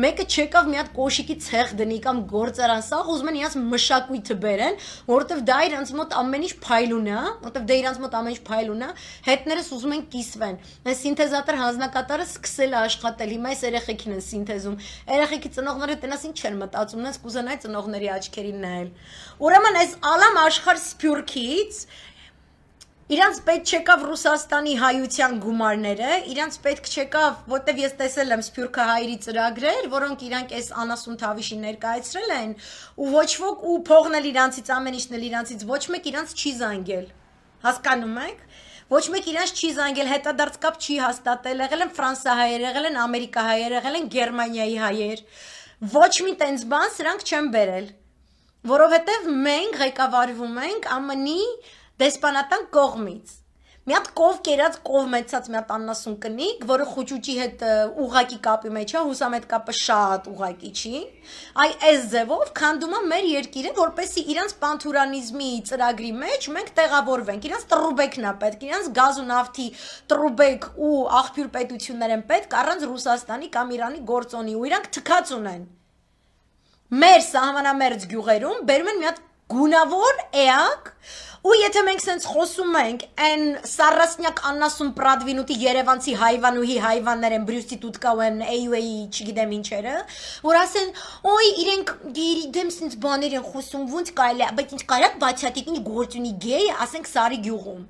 Մեկը չեկավ մի հատ կոշիկի ցեղ դնի կամ գործարան, սա ուզում են իրաց մշակույթը բերեն, որովհետև դա իրանց մոտ ամեն ինչ փայլուն է, որովհետև դա իրանց մոտ ամեն ինչ փայլուն է, հետներս ուզում են կիսվեն։ Այս սինթեզատոր հանձնակատարը սկսել է աշխատել, հիմա այս երեխեքին են սինթեզում։ Երեխեքի ծնողները տենաս ինչ են մտածում, նրանց կուզենայի ծնողներ աչքերին նայել։ Ուրեմն այս ալամ աշխարհ սփյուռքից Իրանց պետք չեկավ Ռուսաստանի հայության գումարները, իրանց պետք չեկավ, որտեվ ես տեսել եմ Սփյուռքը հայերի ծրագրեր, որոնք իրանք այս անասուն թավիշին ներկայացրել են, ու ոչ ոք ու փողն էլ իրանցից ամեն ինչն էլ իրանցից ոչ մեկ իրանց չի զանգել։ Հասկանում եք։ Ոչ մեկ իրանց չի զանգել, հետադարձ կապ չի հաստատել, եղել են Ֆրանսահայեր, եղել են Ամերիկահայեր, եղել են Գերմանիայի հայեր։ Ոչ մի տենց բան սրանք չեն բերել, որովհետև մենք ղեկավարվում ենք ԱՄՆ-ի դեսպանատան կողմից։ Մի հատ կով կերած, կով մեծած մի հատ աննասուն կնիկ, որը խուճուճի հետ ուղակի կապի մեջ է, հուսամ այդ կապը շատ ուղակի չի։ Այ այս ձևով քանդում է մեր երկիրը, որպեսզի իրանց պանթուրանիզմի ծրագրի մեջ մենք տեղավորվենք։ Իրանց տրուբեկն է պետք, իրանց գազ ու նավթի տրուբեք ու աղբյուր պետություններ են պետք առանց Ռուսաստանի կամ Իրանի գործոնի, ու իրանք թքած ունեն։ Մեր սահմանամերձ գյուղերում բերում են մի հատ գունավոր էակ, ու եթե մենք սենց խոսում ենք, այն սառասնյակ աննասուն պրադվինուտի երևանցի հայվանուհի հայվաններ են բրյուստիտուտկա ու են AUA-ի չգիտեմ ինչերը, որ ասեն, ոյ իրենք դեմ սենց բաներ են խոսում, ոնց կարելի է, բայց ինչ կարակ բացատիկ ինչ գործ ունի գեյ, ասենք Սարի գյուղում։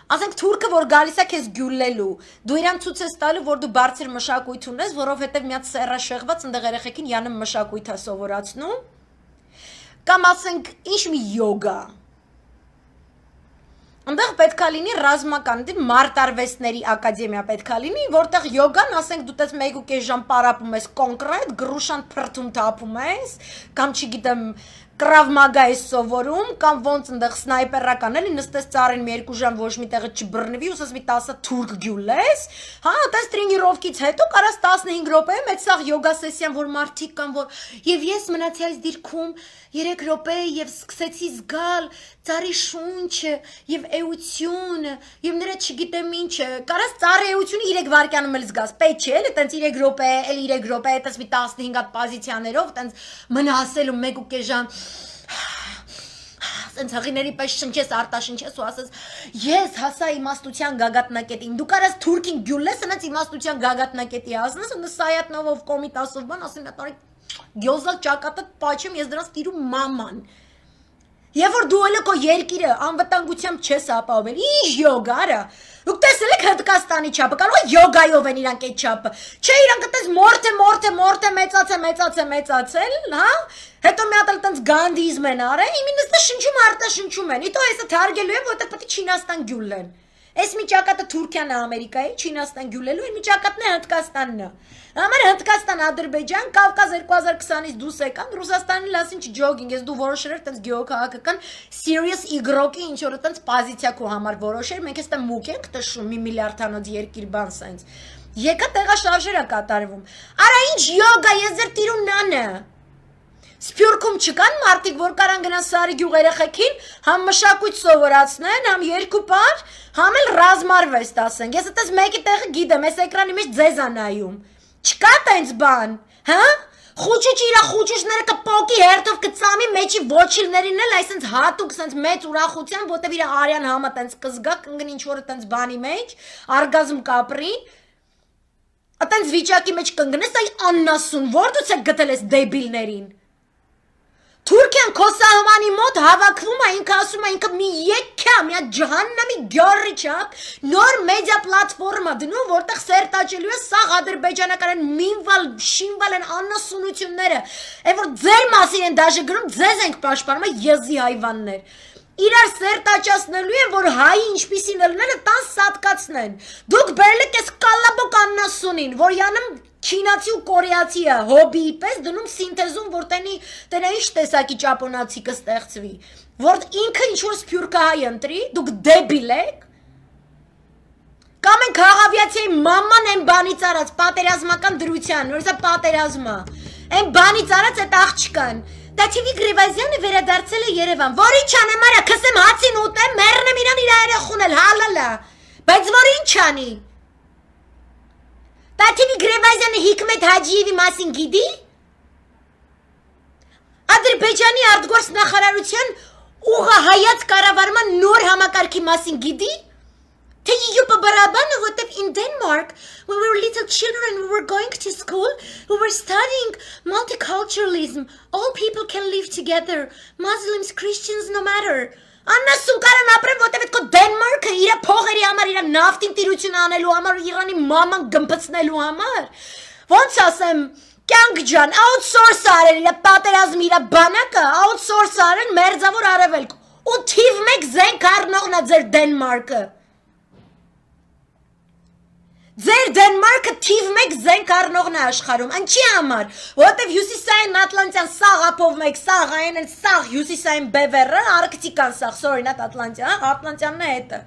Ասենք թուրքը, որ գալիս է քեզ գյուլելու, դու իրան ցույց ես տալու, որ դու բարձր մշակույթ ունես, որովհետև մի հատ սեռա շեղված ընդեղ երեխեքին յանը մշակույթ է սովորացնում։ Կամ ասենք ինչ մի յոգա։ Այնտեղ պետքա լինի ռազմական, մարտարվեստների ակադեմիա պետքա լինի, որտեղ յոգան, ասենք դու տես 1.5 ժամ պարապում ես կոնկրետ, գրուշան փրթում թափում ես, կամ չգիտեմ Կրավ մագա ես սովորում, կամ ոնց ընդեղ սնայպերական էլի նստես ծառին մի 2 ժամ ոչ մի տեղը չբռնվի, ուսես մի 10 թուրք գյուլես, հա, տես տրենիրովկից հետո կարաս 15 րոպեում այդ սաղ յոգա սեսիան, որ մարդիկ կան, որ եւ ես մնացյալից դիրքում 3 րոպե եւ սկսեցի զգալ ծառի շունչը եւ էությունը եւ նրա չգիտեմ ինչը, կարաս ծառի էությունը 3 վայրկյանում էլ զգաս, պետք չէ, էլի տենց 3 րոպե, էլ 3 րոպե, այդպես մի 15 հատ պոզիցիաներով, տենց մնասելու 1.5 ժամ Սենց հղիների պես շնչես արտաշնչես ու ասես ես հասա իմաստության գագաթնակետին, դու կարաս թուրքին գյուլես, ընած իմաստության գագաթնակետի հասնես, ու Սայատնովով կոմիտասով բան, ասեն նատարի գյոզալ ճակատդ պաչեմ, ես դրանց տիրում մաման։ Եվ որ դու ելը քո երկիրը անվտանգությամբ չես ապահովել, ինչ յոգարա։ Դուք տեսել եք Հնդկաստանի չափը, կարող է յոգայով են իրանք այդ չափը։ Չէ, իրանք այդպես մորթե մեծացել, հա։ Հետո մի հատ էլ տենց գանդիզմ են արել, իմի նստը շնչում արտաշնչում են։ Իտո այսը թարգելու են, որտեղ պետք է Չինաստան գյուլեն։ Այս մի ճակատը Թուրքիան է Ամերիկայի, Չինաստան գյուլելու, այն մի ճակատն է Հնդկաստանն է։ Համար Հնդկաստան, Ադրբեջան, Կավկազ 2020-ից դուրս եկան, Ռուսաստանի լասին չջոգինգ, ես դու որոշեր ես տենց գեոքաղաքական serious իգրոկի ինչ որ տենց պոզիցիա քո համար որոշեր, մենք էստեղ մուկ ենք տշում մի միլիարդանոց երկիր բան սենց։ Եկա տեղաշարժեր է կատարվում։ Արա ինչ յոգա, ես ձեր տիրուն նանը։ Սփյուռքում չկան մարդիկ, որ կարան գնան Սարի գյուղ երեխեքին, համ մշակույթ սովորացնեն, համ երկու բար, համ էլ ռազմարվեստ ասենք։ Ես այդպես մեկի տեղը գիտեմ, այս էկրանի մեջ ձեզ ա նայում։ Չկա տենց բան, հա? Խուճուճ իրա խուճուճները կպոկի հերթով կծամի մեջի ոչիլներին էլ այսենց հատուկ սենց մեծ ուրախությամբ, որտեվ իր արյան համը տենց կզգա, կընկնի ինչ-որ տենց բանի մեջ, արգազմ կապրի, տենց վիճակի մեջ կընկնես, այ աննասուն, որ դուց եք գտել ես դեբիլներին։ Թուրքիան քո սահմանի մոտ հավաքվում է, ինքը ասում է, ինքը մի եկքա, մի հատ ջահաննամի գյորի չափ, նոր մեդիա պլատֆորմա դնում, որտեղ սերտաճելու է սաղ ադրբեջանական մինվալ, շինվալ են աննասունությունները, է որ ձեր մասին են դաժե գրում, ձեզ ենք պաշտպանում, եզի հայվաններ։ Իրար սերտաճացնելու են, որ հայի ինչպիսին ելները տան սատկացնեն։ Դուք բերել եք ես կալաբոկ աննասունին, որ յանում չինացի ու կորեացի է, հոբիի պես դնում սինթեզում, որ տենա ինչ տեսակի ճապոնացի կստեղծվի, որ ինքը ինչ-որ սփյուռքահայ ընտրի, դուք դեբիլ եք, կամ են քաղավյացիայի մաման են բանից արած, պատերազմական դրության, որ սա պատերազմա, են բանից արած այդ աղջկան, Դաչիվիկ Ռիվազյանը վերադարձել է Երևան, որ ինչ անեմ արա, քսեմ հացին ուտեմ, մեռնեմ իրան իր երեխուն էլ, հալալա, բայց որ ինչ անի։ Դաչիվիկ Ռիվազյանը Հիկմետ Հաջիևի մասին գիտի։ Ադրբեջանի արտգործ նախարարության ուղղահայաց կառավարման նոր համակարգի մասին գիտի։ Թե յուպը բարաբանը, որտև in Denmark, when we were little children, we were going to school, we were studying multiculturalism. All people can live together, Muslims, Christians, no matter. Աննասուն կարան ապրեն, որտեվ այդ քո Դենմարկը իր փողերի համար, իր նավթին տիրություն անելու համար, Իրանի մաման գմբցնելու համար։ Ոնց ասեմ, կյանք ջան, outsource արել իր պատերազմի իր բանակը, outsource արել մերձավոր արևելք։ Ու թիվ 1 զենք առնողն է ձեր Դենմարկը։ Ձեր Դենմարկը թիվ 1 զենք առնողն է աշխարհում։ Ինչի համար, որովհետև հյուսիսային Ատլանտյան սաղ ապով մեկ, սաղ այն էլ սաղ հյուսիսային բևեռը, Արկտիկան սաղ, sorry, not Ատլանտյան, Ատլանտյանն է հետը։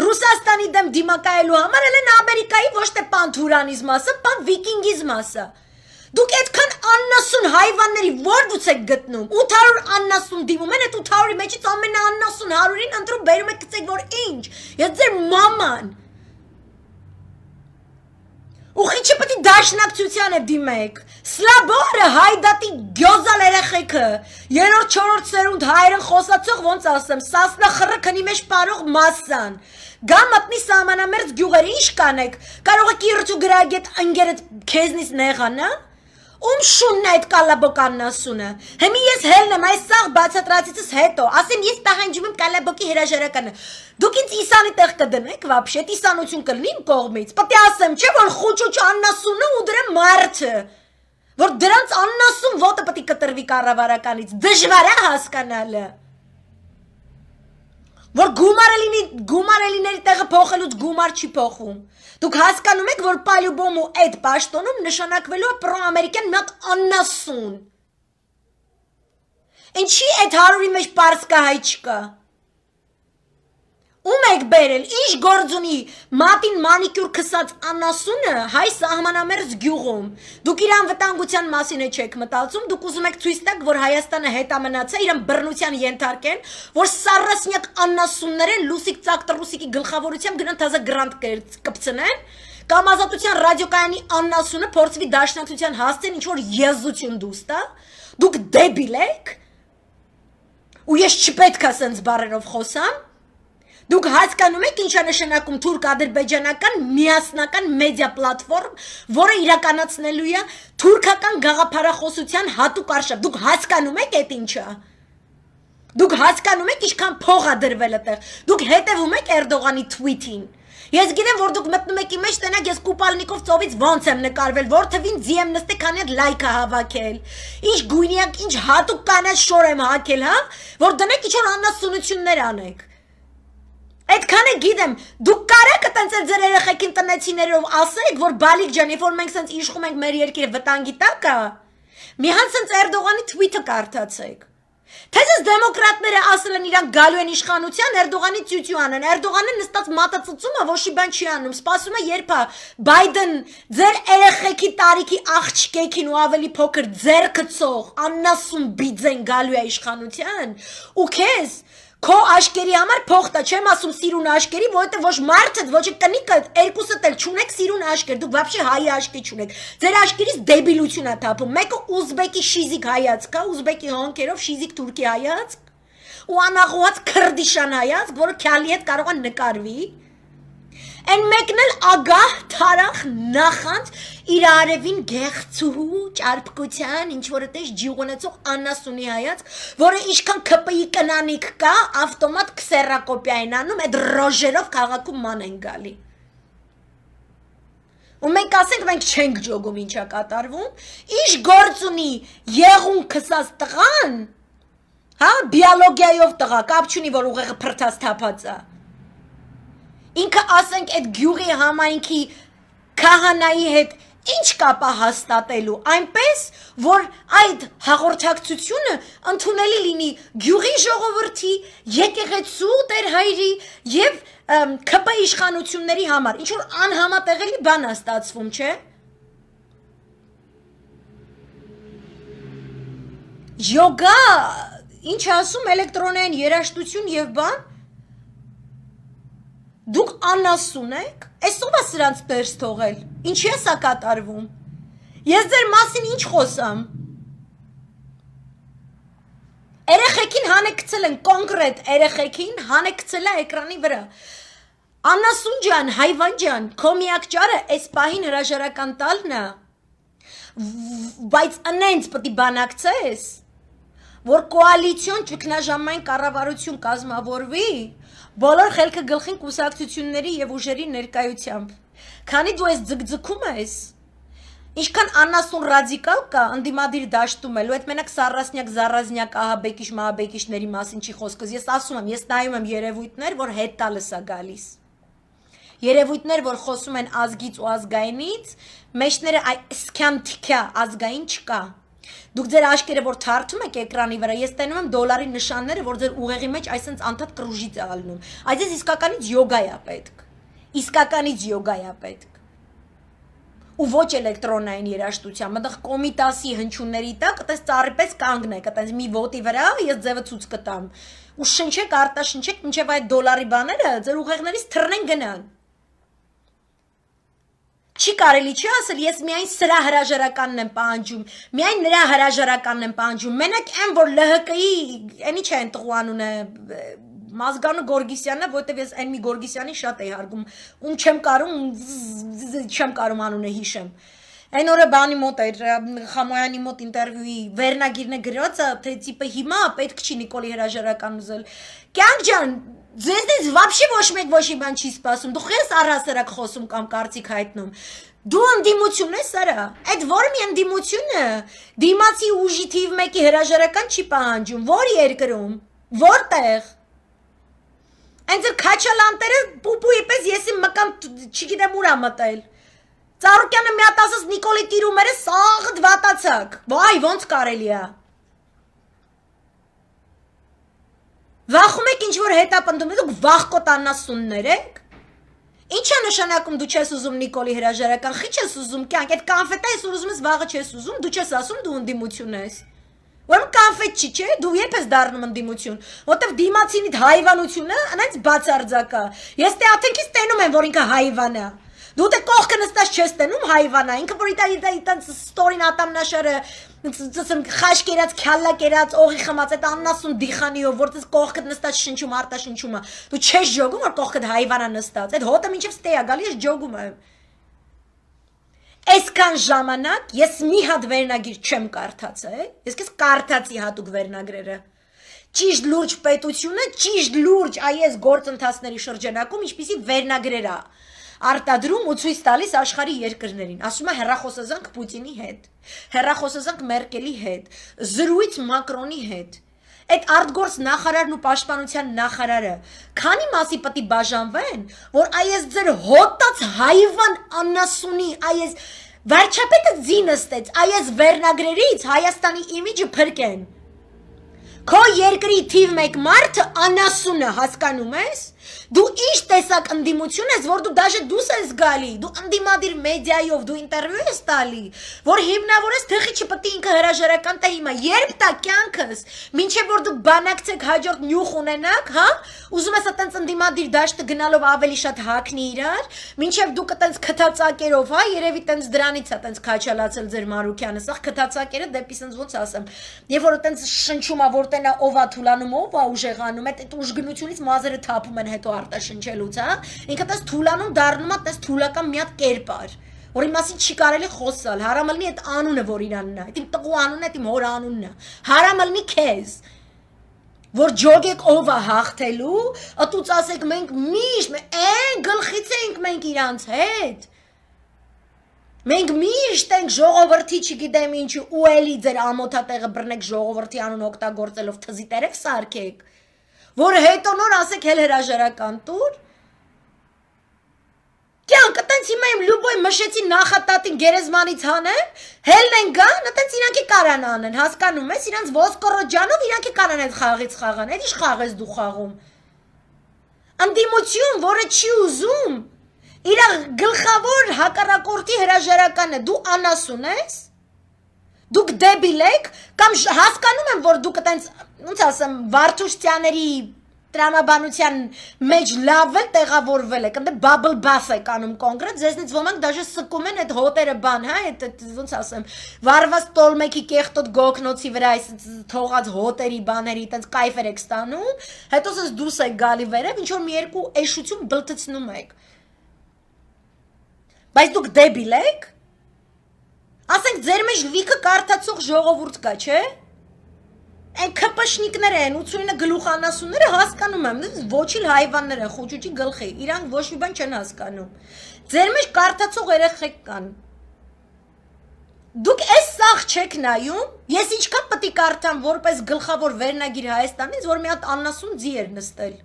Ռուսաստանի դեմ դիմակայելու համար էլ են Ամերիկայի ոչ թե պանթուրանիզմ ասը, պան վիկինգիզմ ասը։ Դուք այդքան աննասուն հայվանների ո՞ր եք գտնում։ 800 աննասուն դիմում են, այդ 800-ի մեջից ամենաաննասուն 100-ին ընտրում բերում եք գցեք, որ ինչ։ Ես ձեր մաման։ Ուղիչը պետք է դաշնակցության է դիմեք։ Սլաբորը հայդատի գյոզալ երեխեքը։ 3-4 սերունդ հայերեն խոսացող ոնց ասեմ, սասնա խռը քնի մեջ պարող մասսան։ Գա մտնի սահմանամերձ գյուղերը ինչ կանեք։ Կարող եք իրոց ու գրագետ ընկերդ քեզնից նեղանա։ Ում շունն է այդ կալաբոկաննասունը։ Հիմի ես հելն եմ այս սաղ բացատրածիցս հետո, ասեմ ես պահանջում եմ կալաբոկի հրաժարականը։ Դուք ինձ իսանի տեղ կդնեք վաբշե, իսանություն կլինի իմ կողմից։ Պետք է ասեմ, չէ՞ որ խուճուճ աննասունը ու դրա մարդը, որ դրանց աննասուն ոտը պետք է կտրվի կառավարականից, դժվար է հասկանալը։ Որ գումարելիների տեղը փոխելուց գումար չի փոխում։ Դուք հասկանում եք, որ պալյուբոմ ու այդ պաշտոնում նշանակվելու է պրոամերիկյան մի հատ աննասուն։ Ինչի այդ 100-ի մեջ պարզ կա հայ չկա։ Ում եք բերել, ինչ գործ ունի մատին մանիկյուր քսած աննասունը հայ սահմանամերձ գյուղում։ Դուք իր անվտանգության մասին չեք մտածում, դուք ուզում եք ցույց տաք, որ Հայաստանը հետամնացա, իրեն բռնության ենթարկեն, որ սառասնյակ աննասուններ են լուսիկ ծակ տրուսիկի գլխավորությամբ գնան թազա գրանտ կպցնեն, կամ ազատության ռադիոկայանի աննասունը փորձվի դաշնակցության հասցեն ինչ որ եզություն դուստա, դուք դեբիլ եք։ Ու ես չպետք է սենց բառերով խոսամ։ Դուք հասկանում եք ինչ է նշանակում թուրք-ադրբեջանական միասնական մեդիա պլատֆորմ, որը իրականացնելու է թուրքական գաղափարախոսության հատուկ արշավ։ Դուք հասկանում եք այդ ինչը։ Դուք հասկանում եք ինչքան փող է դրվել այդտեղ։ Դուք հետևում եք Էրդողանի թվիթին։ Ես գիտեմ, որ դուք մտնում եք իմ մեջ, տենակ ես կուպալնիկով ծովից ոնց եմ նկարվել, որ թվին ձի եմ նստել, քանի այդ լայքը հավաքել։ Ինչ գույնիակ, ինչ հատուկ կանաչ շոր եմ հագել, հա, որ դնեք ինչ որ աննասունություններ անեք։ Այդքան է գիտեմ, դուք կարեք տենց ձեր երեխեքին տնեցիներով ասեք, որ բալիկ ջան, երբ որ մենք սենց իշխում ենք մեր երկիրը վտանգի տակ է, միան սենց Էրդողանի թվիթը կարդացեք։ Թե ձեզ դեմոկրատները ասել են իրանք գալու են իշխանության, Էրդողանի ծյուցյու անեն, Էրդողանը նստած մատածծում է, ոչի բան չի անում, սպասում է երբ է Բայդեն ձեր երեխեքի տարիքի աղջկեքին ու ավելի փոքր ձեռքը ծող, աննասուն բիձեն գալու է իշխանության, ու քեզ Քո աշկերի համար փող տա, չեմ ասում սիրուն աշկերի, որովհետև ոչ մարդդ, ոչ կնիկը, երկուսդ էլ չունեք սիրուն աշկեր, դուք вообще հայ աշկի չունեք։ Ձեր աշկերից դեբիլություն է թափում։ Մեկը ուզբեկի շիզիկ հայացք, ուզբեկի հոնքերով շիզիկ թուրքի հայացք, ու անաղուած քրդիշան հայացք, որը քյալի հետ կարող է նկարվի։ Են մեկն էլ ագահ թարախ նախանց իր արևին գեղցուհու ճարպկության ինչ որ այդպես ջիղոնեցող աննասունի հայացք, որը ինչքան ԿՊԻ կնանիկ կա, ավտոմատ քսերակոպիա են անում, այդ ռոժերով քաղաքում ման են գալի։ Ու մենք ասենք մենք չենք ջոգում ինչա կատարվում, ինչ գործ ունի եղուն քսած տղան, հա, բիոլոգիայով տղա, կապ չունի որ ուղեղը փրթած թափած է։ Ինքը ասենք այդ գյուղի համայնքի քահանայի հետ ինչ կապ է հաստատելու, այնպես, որ այդ հաղորդակցությունը ընդունելի լինի գյուղի ժողովրդի, եկեղեցու տեր հայրի և ԿՊ իշխանությունների համար, ինչ որ անհամատեղելի բան է ստացվում, չէ։ Յոգա, ինչ ասում, էլեկտրոնային երաժշտություն և բան, Դուք աննասուն եք, այսով է սրանց դերս թողել, ինչի է սա կատարվում, ես ձեր մասին ինչ խոսամ, երեխեքին հանեկցել են, կոնկրետ երեխեքին հանեկցել է էկրանի վրա, աննասուն ջան, հայվան ջան, քո միակ ճարը այս պահին հրաժարական տալն է, բայց ընենց պետք է բանակցես, որ կոալիցիոն ճգնաժամային կառավարություն կազմավորվի, բոլոր խելքը գլխին կուսակցությունների եւ ուժերի ներկայությամբ։ Քանի դու ես ձգձգում ես, ինչքան անասուն ռադիկալ կա անդիմադիր դաշտում էլ, ու այդ մենակ սառասնյակ զառազնյակ ահաբեկիչ մահաբեկիչների մասին չի խոսքս։ Ես ասում եմ, ես նայում եմ երևույթներ, որ հետ տալս է գալիս։ Երևույթներ, որ խոսում են ազգից ու ազգայինից, մեջները այսքան թիքա ազգային չկա։ Դուք ձեր աշկերը որ թարթում եք էկրանի վրա, ես տենում եմ դոլարի նշանները, որ ձեր ուղեղի մեջ այսպես անդադ կրուժից է ալնում։ Այս իսկականից յոգա է պետք։ Իսկականից յոգա է պետք։ Ու ոչ էլեկտրոնային երաժշտության, մտեղ կոմիտասի հնչյունների տակ, այտենց ծառիպես կանգնեք, այտենց մի ոտի վրա ես ձևը ցույց կտամ։ Ու շնչեք, արտաշնչեք, մինչև այդ դոլարի բաները ձեր ուղեղներից թռնեն գնան։ Չի կարելի չի ասել, ես միայն սրա հրաժարականն եմ պահանջում, միայն նրա հրաժարականն եմ պահանջում, մենակ այն, որ ԼՀԿ-ի, այնի չէ են տղու անունը, Մազգանու Գորգիսյանն է, որտեվ ես այն մի Գորգիսյանի շատ էի հարգում, ում չեմ կարում անունը հիշեմ։ Այն օրը բանի մոտ էր, Խամոյանի մոտ ինտերվյուի վերնագիրն է գրված, թե տիպը հիմա պետք չի Նիկոլի հրաժարական ուզել։ Կյանք ջան, ձեզնից вообще ոչ մեկ ոչ մի բան չի սպասում, դու խես առհասարակ խոսում կամ կարծիք հայտնում։ Դու ընդդիմություն ես արա, այդ որ մի ընդդիմությունը դիմացի ուժի թիվ 1-ի հրաժարական չի պահանջում, որ երկրում, որտեղ։ Այն ձեր քաչալանտերը պուպուի պես եսի մկան չգիտեմ ուր ա մտել։ Ծառուկյանը մի հատ ասաց Նիկոլի տիրումերը սաղդ վատացակ։ Վայ, ոնց կարելի է։ Վախում եք ինչ որ հետապնդում եք, դուք վախկոտ անասուններ եք։ Ինչ է նշանակում դու չես ուզում Նիկոլի հրաժարական, խի չես ուզում կյանք, այդ կանֆետը ես ուզում ես վաղը չես ուզում, դու չես ասում դու ընդդիմություն ես։ Ուրեմն կանֆետ չի, չէ՞, դու երբ ես դառնում ընդդիմություն, որտեվ դիմացինիդ հայվանությունը անց բացարձակ է։ Ես թե աթենքից տենում եմ, որ ինքը հայվան է։ Դու դե կողքը նստած չես տենում հայվանա, ինքը որ իտ ստորին ատամնաշարը խաշ կերած, քյալլա կերած, օղի խմած, այդ աննասուն դիխանիով, որ դες կողքդ նստած շնչում, արտաշնչում է, դու չես ջոգում, որ կողքդ հայվանա նստած, այդ հոտը մինչև ստե է գալի, ես ջոգում եմ։ Այսքան ժամանակ ես մի հատ վերնագիր չեմ կարդացել, ես քեզ կարդացի հատուկ վերնագրերը։ Ճիշտ լուրջ պետությունը, ճիշտ լուրջ այս գործընթացների շրջանակում ինչպիսի վերնագրեր է արտադրում ու ցույց տալիս աշխարհի երկրներին, ասում է հերախոսազանք Պուտինի հետ, հերախոսազանք Մերկելի հետ, զրույց Մակրոնի հետ։ Այդ արտգործ նախարարն ու պաշտպանության նախարարը քանի մասի պետք է բաժանվեն, որ այս ձեր հոտած հայվան անասունի, այս վարչապետը ձինստեց, այս վերնագրերից Հայաստանի իմիջը փրկեն։ Քո երկրի թիվ 1 մարդը անասունը հասկանում ես։ Դու ինչ տեսակ ընդդիմություն ես, որ դու դաժե դուս ես գալի, դու ընդդիմադիր մեդիայով դու ինտերվյու ես տալի, որ հիմնավորես թխի չպետք է ինքը հրաժարական տա հիմա, երբ տա կյանքս, մինչև որ դու բանակցեք հաջորդ նյուխ ունենաք, հա, ուզում ես այտենց ընդդիմադիր դաշտը գնալով ավելի շատ հակնի իրար, մինչև դուք այտենց քթածակերով, հա, երևի այտենց դրանից է այտենց քաչալացել ձեր Մարուկյանը, սա քթածակերը դեպի sense ոնց ասեմ, երբ որ այտենց շնչում է, որ տենա ով է թուլանում, ով է ուժեղանում, այդ ուժգնությունից մազերը թափում են հետո արտաշնչելուց, հա, ինքը տես թուլանում դառնում է տես թուլական մի հատ կերպար, որի մասին չի կարելի խոսալ, հարամալնի այդ անունը, որ իրանն է, այդ իմ տղու անունն է, այդ իմ հոր անունն է, հարամալնի քեզ, որ ջոգեք ով է հաղթելու, ըտուց ասեք մենք միշտ, այն գլխից ենք մենք իրանց հետ, մենք միշտ ենք ժողովրդի չգիտեմ ինչի ու էլի ձեր ամոթատեղը բռնեք ժողովրդի անուն օգտագործելով թզի տերև սարքեք, որ հետո նոր ասեք հել հրաժարական տուր, կյանք, տենց հիմա իմ լուբոյ մշեցի նախատատին գերեզմանից հանեմ, հելն են գան, տենց իրանքի կարան անեն, հասկանում ես, իրանց ոսկորոջանով իրանքի կարան այդ խաղից խաղան, այդ ինչ խաղ ես դու խաղում, ընդդիմություն, որը չի ուզում, իրա գլխավոր հակառակորդի հրաժարականը, դու անասուն ես, դուք դեբիլ եք, կամ հասկանում եմ, որ դուք տենց, ոնց ասեմ, Վարդուշտյաների տրամաբանության մեջ լավ էլ տեղավորվել եք, ընդ բաբլ բաֆ եք անում կոնկրետ, ձեզնից ոմանք դաժե սկում են այդ հոտերը բան, հա, այդ ոնց ասեմ, վարված տոլմեկի կեղտոտ գոքնոցի վրա այս թողած հոտերի բաների, տենց կայֆեր եք ստանում, հետո սես դուրս եք գալի վերև, ինչ որ մի երկու էշություն բլթցնում եք։ Բայց դուք դեբիլ եք։ Ասենք ձեր մեջ լիքը կարդացող ժողովուրդ կա, չէ՞։ Այն քպշնիկները են, 89 գլուխանասունները հասկանում եմ, ոչ իլ հայվանները, խոճուճի գլխի, իրանք ոչ մի բան չեն հասկանում։ Ձեր մեջ կարդացող երեխեք կան։ Դուք այս սաղ չեք նայում, ես ինչքան պետք է կարդամ որպես գլխավոր վերնագիր Հայաստանից, որ մի հատ աննասուն ձի էր նստել։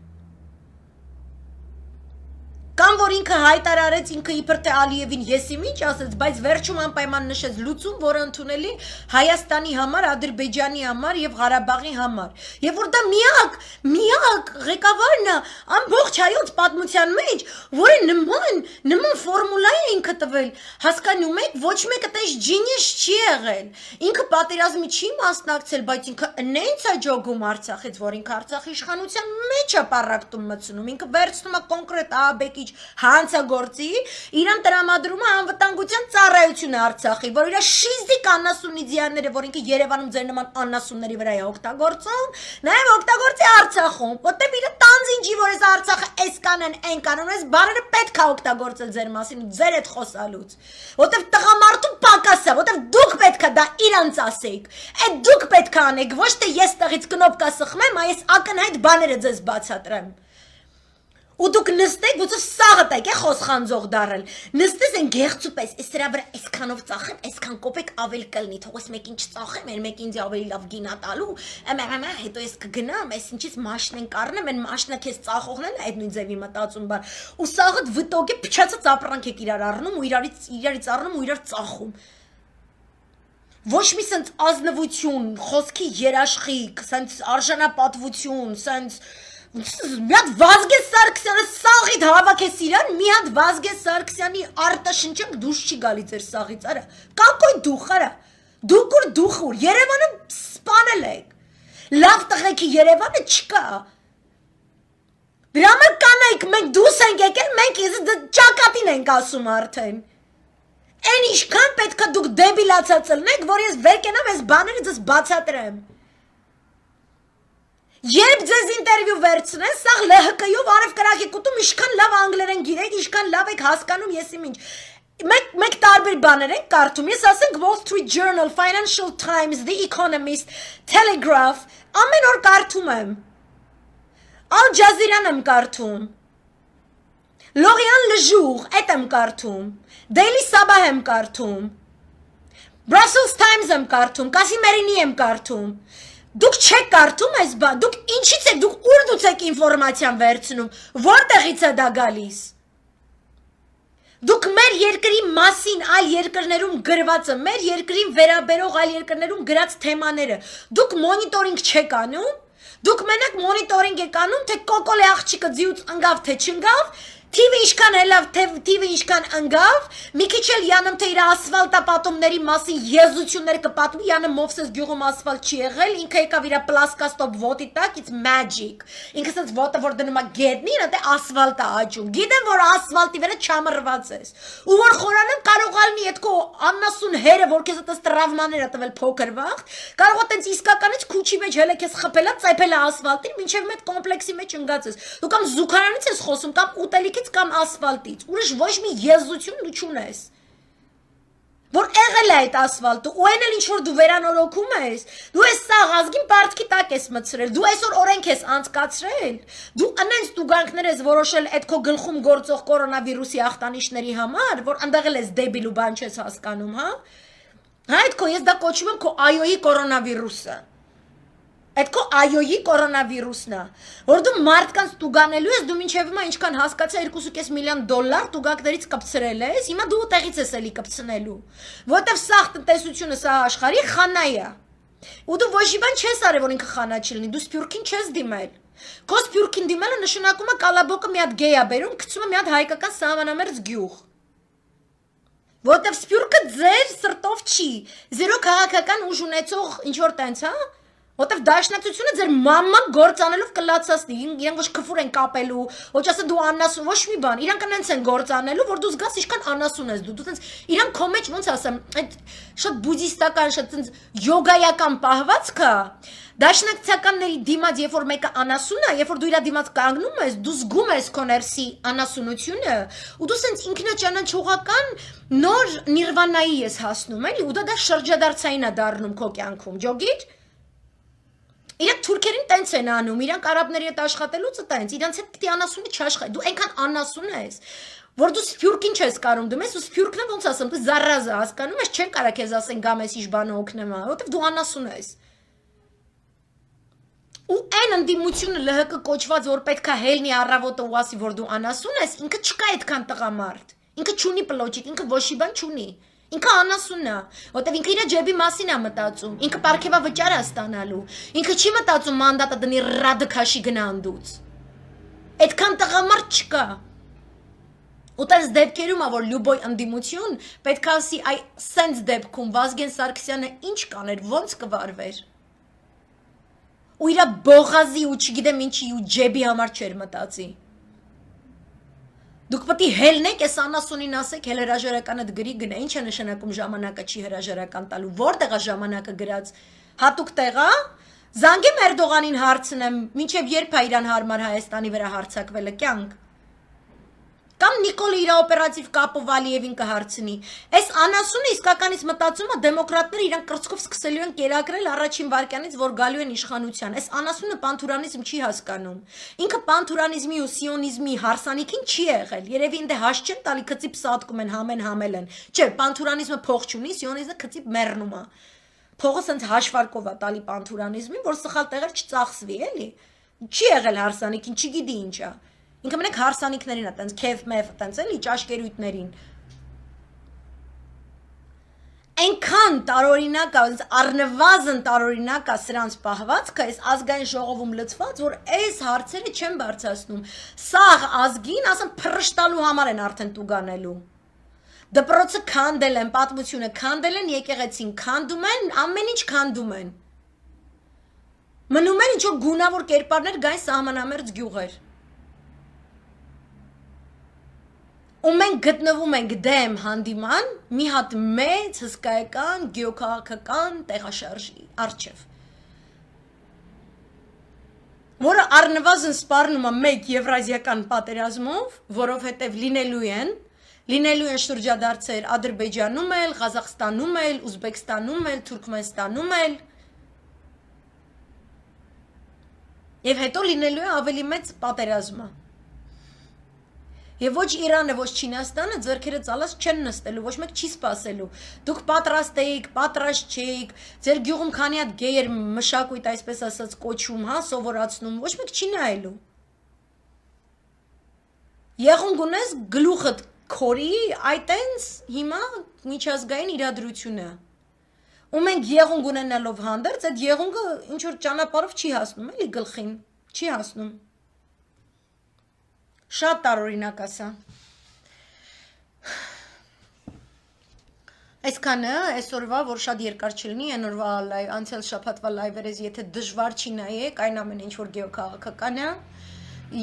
Կամ որ ինքը հայտարարեց ինքը իբր թե Ալիևին եսիմ ինչ ասեց, բայց վերջում անպայման նշեց լուծում, որը ընդունելի Հայաստանի համար, Ադրբեջանի համար եւ Ղարաբաղի համար։ Եվ որ դա միակ ղեկավարն է ամբողջ հայոց պատմության մեջ, որը նման ֆորմուլա է ինքը տվել։ Հասկանում եք, ոչ մեկը տես ջինիս չի եղել։ Ինքը պատերազմի չի մասնակցել, բայց ինքը նենց է ջոգում Արցախից, որ ինքը Արցախի իշխանության մեջ է պարակտում մտցնում։ Ինքը վերցնում է կոնկրետ աբեկի հանցագործի, իրան տրամադրում է անվտանգության ծառայությունը Արցախի, որ իր շիզիկ անասունիդիաները, որ ինքը Երևանում ձեր նման անասունների վրա է օգտագործում, նաև օգտագործի Արցախում, որտեղ իր տանձինջի, որ այս Արցախը այս կանեն, այն կանոն, այս բառերը պետք է օգտագործել ձեր մասին ու ձեր հետ խոսալուց, որտեղ տղամարդու պակաս է, որտեղ դուք պետք է դա իրանց ասեիք, այդ դուք պետք է անեք, ոչ թե ես տեղից կնոպկա սխմեմ, այս ակնհայտ բաները ձեզ բացատրեմ։ Ու դուք նստեք, ոնց սաղդ եք խոսխանձող դարել։ Նստես են գեղցու պես, այս դրա վրա այսքանով ծախեմ, այսքան կոպեկ ավել կլինի, թող ես մեկին չծախեմ, այն մեկին ինձ ավելի լավ գինա տալու, հետո ես կգնամ, այս ինչից մաշն են կառնեմ, այն մաշնը քեզ ծախողն են, այդ նույն ձևի մտածում բան։ Ու սաղդ վտոգ է փչացած ապրանք եք իրար առնում ու իրարից առնում ու իրար ծախում։ Ոչ մի սենց ազնվություն, խոսքի երաշխիք, սենց արժանապատվություն, սենց մի հատ Վազգես Սարգսյանը սաղիդ հավաքես իրան, մի հատ Վազգես Սարգսյանի արտաշնչակ դուշ չի գալի ձեր սաղից, արա, կակոյ դուխ, արա, դուք ուր դուխ ուր, Երևանը սպանել եք, լավ տղեքի Երևանը չկա, դրա համար կանայք, մենք դուս ենք եկել, մենք ճակատին ենք ասում արդեն, են իշքան պետք է դուք դեբիլացած ըլնեք, որ ես վեր կենամ ես բաները ձեզ բացատրեմ, Երբ ձեզ ինտերվյու վերցնեն, սաղ ԼՀԿ-ով արև կրակ եք ուտում, իշքան լավ անգլերեն գիրեք, իշքան լավ եք հասկանում ես իմ ինչ։ Մեկ տարբեր բաներ ենք կարդում, ես ասենք Wall Street Journal, Financial Times, The Economist, Telegraph, ամեն օր կարդում եմ։ Al Jazeera-ն եմ կարդում։ L'Orient Le Jour, էդ եմ կարդում։ Daily Sabah եմ կարդում։ Brussels Times եմ կարդում, Կասիմերինի եմ կարդում։ Դուք չեք կարդում այս բան, դուք ինչից եք, դուք ուր դուց եք ինֆորմացիան վերցնում, որտեղից է դա գալիս։ Դուք մեր երկրի մասին այլ երկրներում գրվածը, մեր երկրին վերաբերող այլ երկրներում գրած թեմաները, դուք մոնիտորինգ չեք անում, դուք մենակ մոնիտորինգ եք անում, թե կոկոլե աղջիկը ձիուց ընգավ, թե չընգավ, TV ինչքան հելավ, TV ինչքան ընգավ, մի քիչ էլ յանում թե իր ասֆալտապատումների մասին եզություններ կպատմի, յանը Մովսես գյուղում ասֆալտ չի եղել, ինքը եկավ իր պլասկաստոպ ոտի տակ, it's magic, ինքը սենց ոտը որ դնում է գետնին, դե ասֆալտ է աճում, գիտեմ որ ասֆալտի վրա չամրված ես, ու որ խորանեմ կարող ալնի այդ քո աննասուն հերը, որ քեզ այդպես տրավմաներ է տվել փոքր վաղ, կարող է տենց իսկականից քուչի մեջ հելը քեզ խփելա, ծայփելա ասֆալտին, մինչև մեծ կոմպլեքսի մեջ ընկած ես, դու կամ զուգարանից ես խոսում, կամ ուտելիքի կամ ասֆալտից, ուրիշ ոչ մի եզություն դու չունես, որ եղել է այդ ասվալտը, ու այն էլ ինչ-որ դու վերանորոգում ես, դու ես սաղ ազգին պարտքի տակ ես մտցրել, դու այսօր օրենք ես անցկացրել, դու անենց տուգանքներ ես որոշել այդ քո գլխում գործող կորոնավիրուսի ախտանիշների համար, որ ընդեղել ես դեբիլ ու բան չես հասկանում, հա, այդ քո ես դա կոչում եմ քո այոյի կորոնավիրուսը, այդ քո այոյի կորոնավիրուսն է, որ դու մարդկանց տուգանելու ես, դու մինչև հիմա ինչքան հասկացա 2.5 միլիոն դոլար տուգակներից կպցրել ես, հիմա դու տեղից ես էլի կպցնելու, որտեվ սաղ տնտեսությունը սա աշխարհի խանա է, ու դու ոչ մի բան չես արել, որ ինքը խանա չլինի, դու սփյուռքին չես դիմել, քո սփյուռքին դիմելը նշանակում է կալաբոկը մի հատ գեյ է բերում, գցում է մի հատ հայկական սահմանամերձ գյուղ, որտեվ սփյուռքը ձեր սրտով չի, զերո քաղաքական ուժ ունեցող ինչ-որ տենց, հա? Որտեվ դաշնակցությունը ձեր մաման գործանելով կլացածնի, իրանք ոչ քֆուր են կապելու, ոչ ասա դու անասուն, ոչ մի բան, իրանք անենց են գործանելու, որ դու զգաս ինչքան անասուն ես դու տենց իրանք քո մեջ ոնց ասեմ, այդ շատ բուդդիստական, շատ տենց յոգայական պահվածք է, դաշնակցականների դիմաց, երբ որ մեկը անասուն է, երբ որ դու իր դիմաց կանգնում ես, դու զգում ես քո ներսի անասունությունը, ու դու սենց ինքնաճանաչողական նոր նիրվանայի ես հասնում, էլի, ու դա շրջադարձային է դառնում քո կյանքում, ջոգիր Իրանք թուրքերին տենց են անում, իրանք արաբների հետ աշխատելուց տենց, իրանք հետ պիտի անասունը չաշխատի։ Դու այնքան անասուն ես, որ դու սփյուռքին չես կարում դու ես ու սփյուռքն ոնց ասեմ, դու զարազա հասկանում ես, չեն կարա քեզ ասեն գամ ես իշ բանը օգնեմ, որովհետև դու անասուն ես։ Ու այն ընդդիմությունը ԼՀԿ կոչված, որ պետքա հելնի առավոտը ու ասի, որ դու անասուն ես, ինքը չկա այդքան տղամարդ։ Ինքը չունի պլոճիկ, ինքը ոչի բան չունի։ Ինքը անասունն է, որտեվ ինքը իր ջեբի մասին է մտածում, ինքը պարգևա վճար է ստանալու, ինքը չի մտածում մանդատը դնի ռադը քաշի գնանդուց։ Այդքան տղամարդ չկա։ Ու տես դեպքերում է, որ լյուբոյ ընդդիմություն պետք է ասի, այ սենց դեպքում Վազգեն Սարգսյանը ինչ կաներ, ոնց կվարվեր։ Ու իրա բողազի ու չգիտեմ ինչի ու ջեբի համար չէր մտածի։ Դուք պետք է հելնեք, այս անասունին ասեք, հել հրաժարականը դգրի գնա, ինչ է նշանակում ժամանակը չի հրաժարական տալու, որտեղ է ժամանակը գրած, հատուկ տեղ է, զանգեմ Էրդողանին հարցնեմ, մինչև երբ է իրան հարմար Հայաստանի վրա հարձակվելը կյանք։ Կամ Նիկոլը իր օպերատիվ կապով Ալիևին կհարցնի։ Այս անասունը իսկականից մտածում է դեմոկրատները իրանք կրծքով սկսելու են կերակրել առաջին վարքյանից, որ գալու են իշխանության։ Այս անասունը պանթուրանիզմ չի հասկանում։ Ինքը պանթուրանիզմի ու սիոնիզմի հարսանիքին չի եղել։ Երևի ինձ հաշ չեն տալի քծիպ սատկում են համել են։ Չէ, պանթուրանիզմը փող չունի, սիոնիզմը քծիպ մեռնում է։ Փողը սենց հաշվարկով է տալի պանթուրանիզմին, որ սխալ տեղեր չծախսվի, էլի։ Չի եղել հարսանիքին, չգիտի ինչ է։ Ինքը մենակ հարսանիքներին է տենց, քեֆ մեֆ տենց էլի ճաշկերույթներին։ Այնքան տարօրինակ է, առնվազն տարօրինակ է սրանց պահվածքը, այս ազգային ժողովում լծված, որ այս հարցերը չեն բարձրացնում։ Սաղ ազգին, ասեմ, փռշտալու համար են արդեն տուգանելու։ Դպրոցը քանդել են, պատմությունը քանդել են, եկեղեցին քանդում են, ամեն ինչ քանդում են։ Մնում են ինչ-որ գունավոր կերպարներ գային սահմանամերձ գյուղեր։ Ու մենք գտնվում ենք դեմ հանդիման մի հատ մեծ հսկայական գեոքաղաքական տեղաշարժի առջև, որը առնվազն սպառնում է մեկ եվրազիական պատերազմով, որովհետև լինելու են շրջադարձեր Ադրբեջանում էլ, Ղազախստանում էլ, Ուզբեկստանում էլ, Թուրքմենստանում էլ, եւ հետո լինելու է ավելի մեծ պատերազմը։ Եվ ոչ Իրանը, ոչ Չինաստանը ձեռքերը ծալած չեն նստելու, ոչ մեկ չի սպասելու։ Դուք պատրաստ էիք, պատրաստ չէիք, ձեր գյուղում քանի հատ գեյեր մշակույթ, այսպես ասած, կոչում, հա, սովորացնում, ոչ մեկ չի նայելու։ Եղունգ ունես գլուխդ քորի, այտենց հիմա միջազգային իրադրություն է։ Ու մենք եղունգ ունենալով հանդերձ, այդ եղունգը ինչ որ ճանապարհով չի հասնում, էլի գլխին, չի հասնում։ Շատ տարօրինակ ասա։ Այսքանը այսօրվա, որ շատ երկար չլինի, այնօրվա անցյալ շաբաթվա լայվերից, եթե դժվար չի նայեք, այն ամեն ինչ որ գեոքաղաքական է,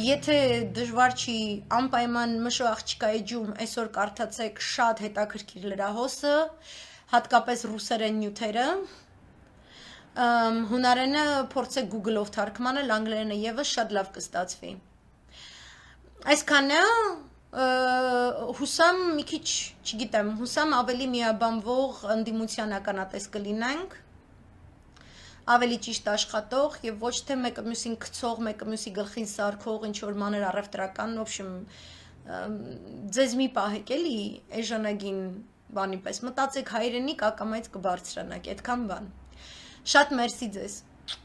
եթե դժվար չի անպայման մշո աղջիկայի ջում, այսօր կարդացեք շատ հետաքրքիր լրահոսը, հատկապես ռուսերեն նյութերը, հունարենը փորձեք Google-ով թարգմանել, անգլերենը եւս շատ լավ կստացվի։ Այսքանը հուսամ մի քիչ, չգիտեմ, հուսամ ավելի միաբանվող ընդդիմության ականատես կլինենք, ավելի ճիշտ աշխատող եւ ոչ թե մեկը մյուսին գցող, մեկը մյուսի գլխին սարքող, ինչ որ մանր առևտրական, ոբշեմ, ձեզ մի պահեք էլի էժանագին բանի պես, մտածեք հայրենիք ակամայից կբարձրանաք, այդքան բան։ Շատ մերսի ձեզ,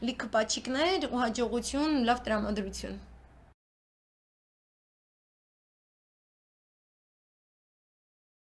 լիքը պաչիկներ ու հաջողություն, լավ տրամադրություն։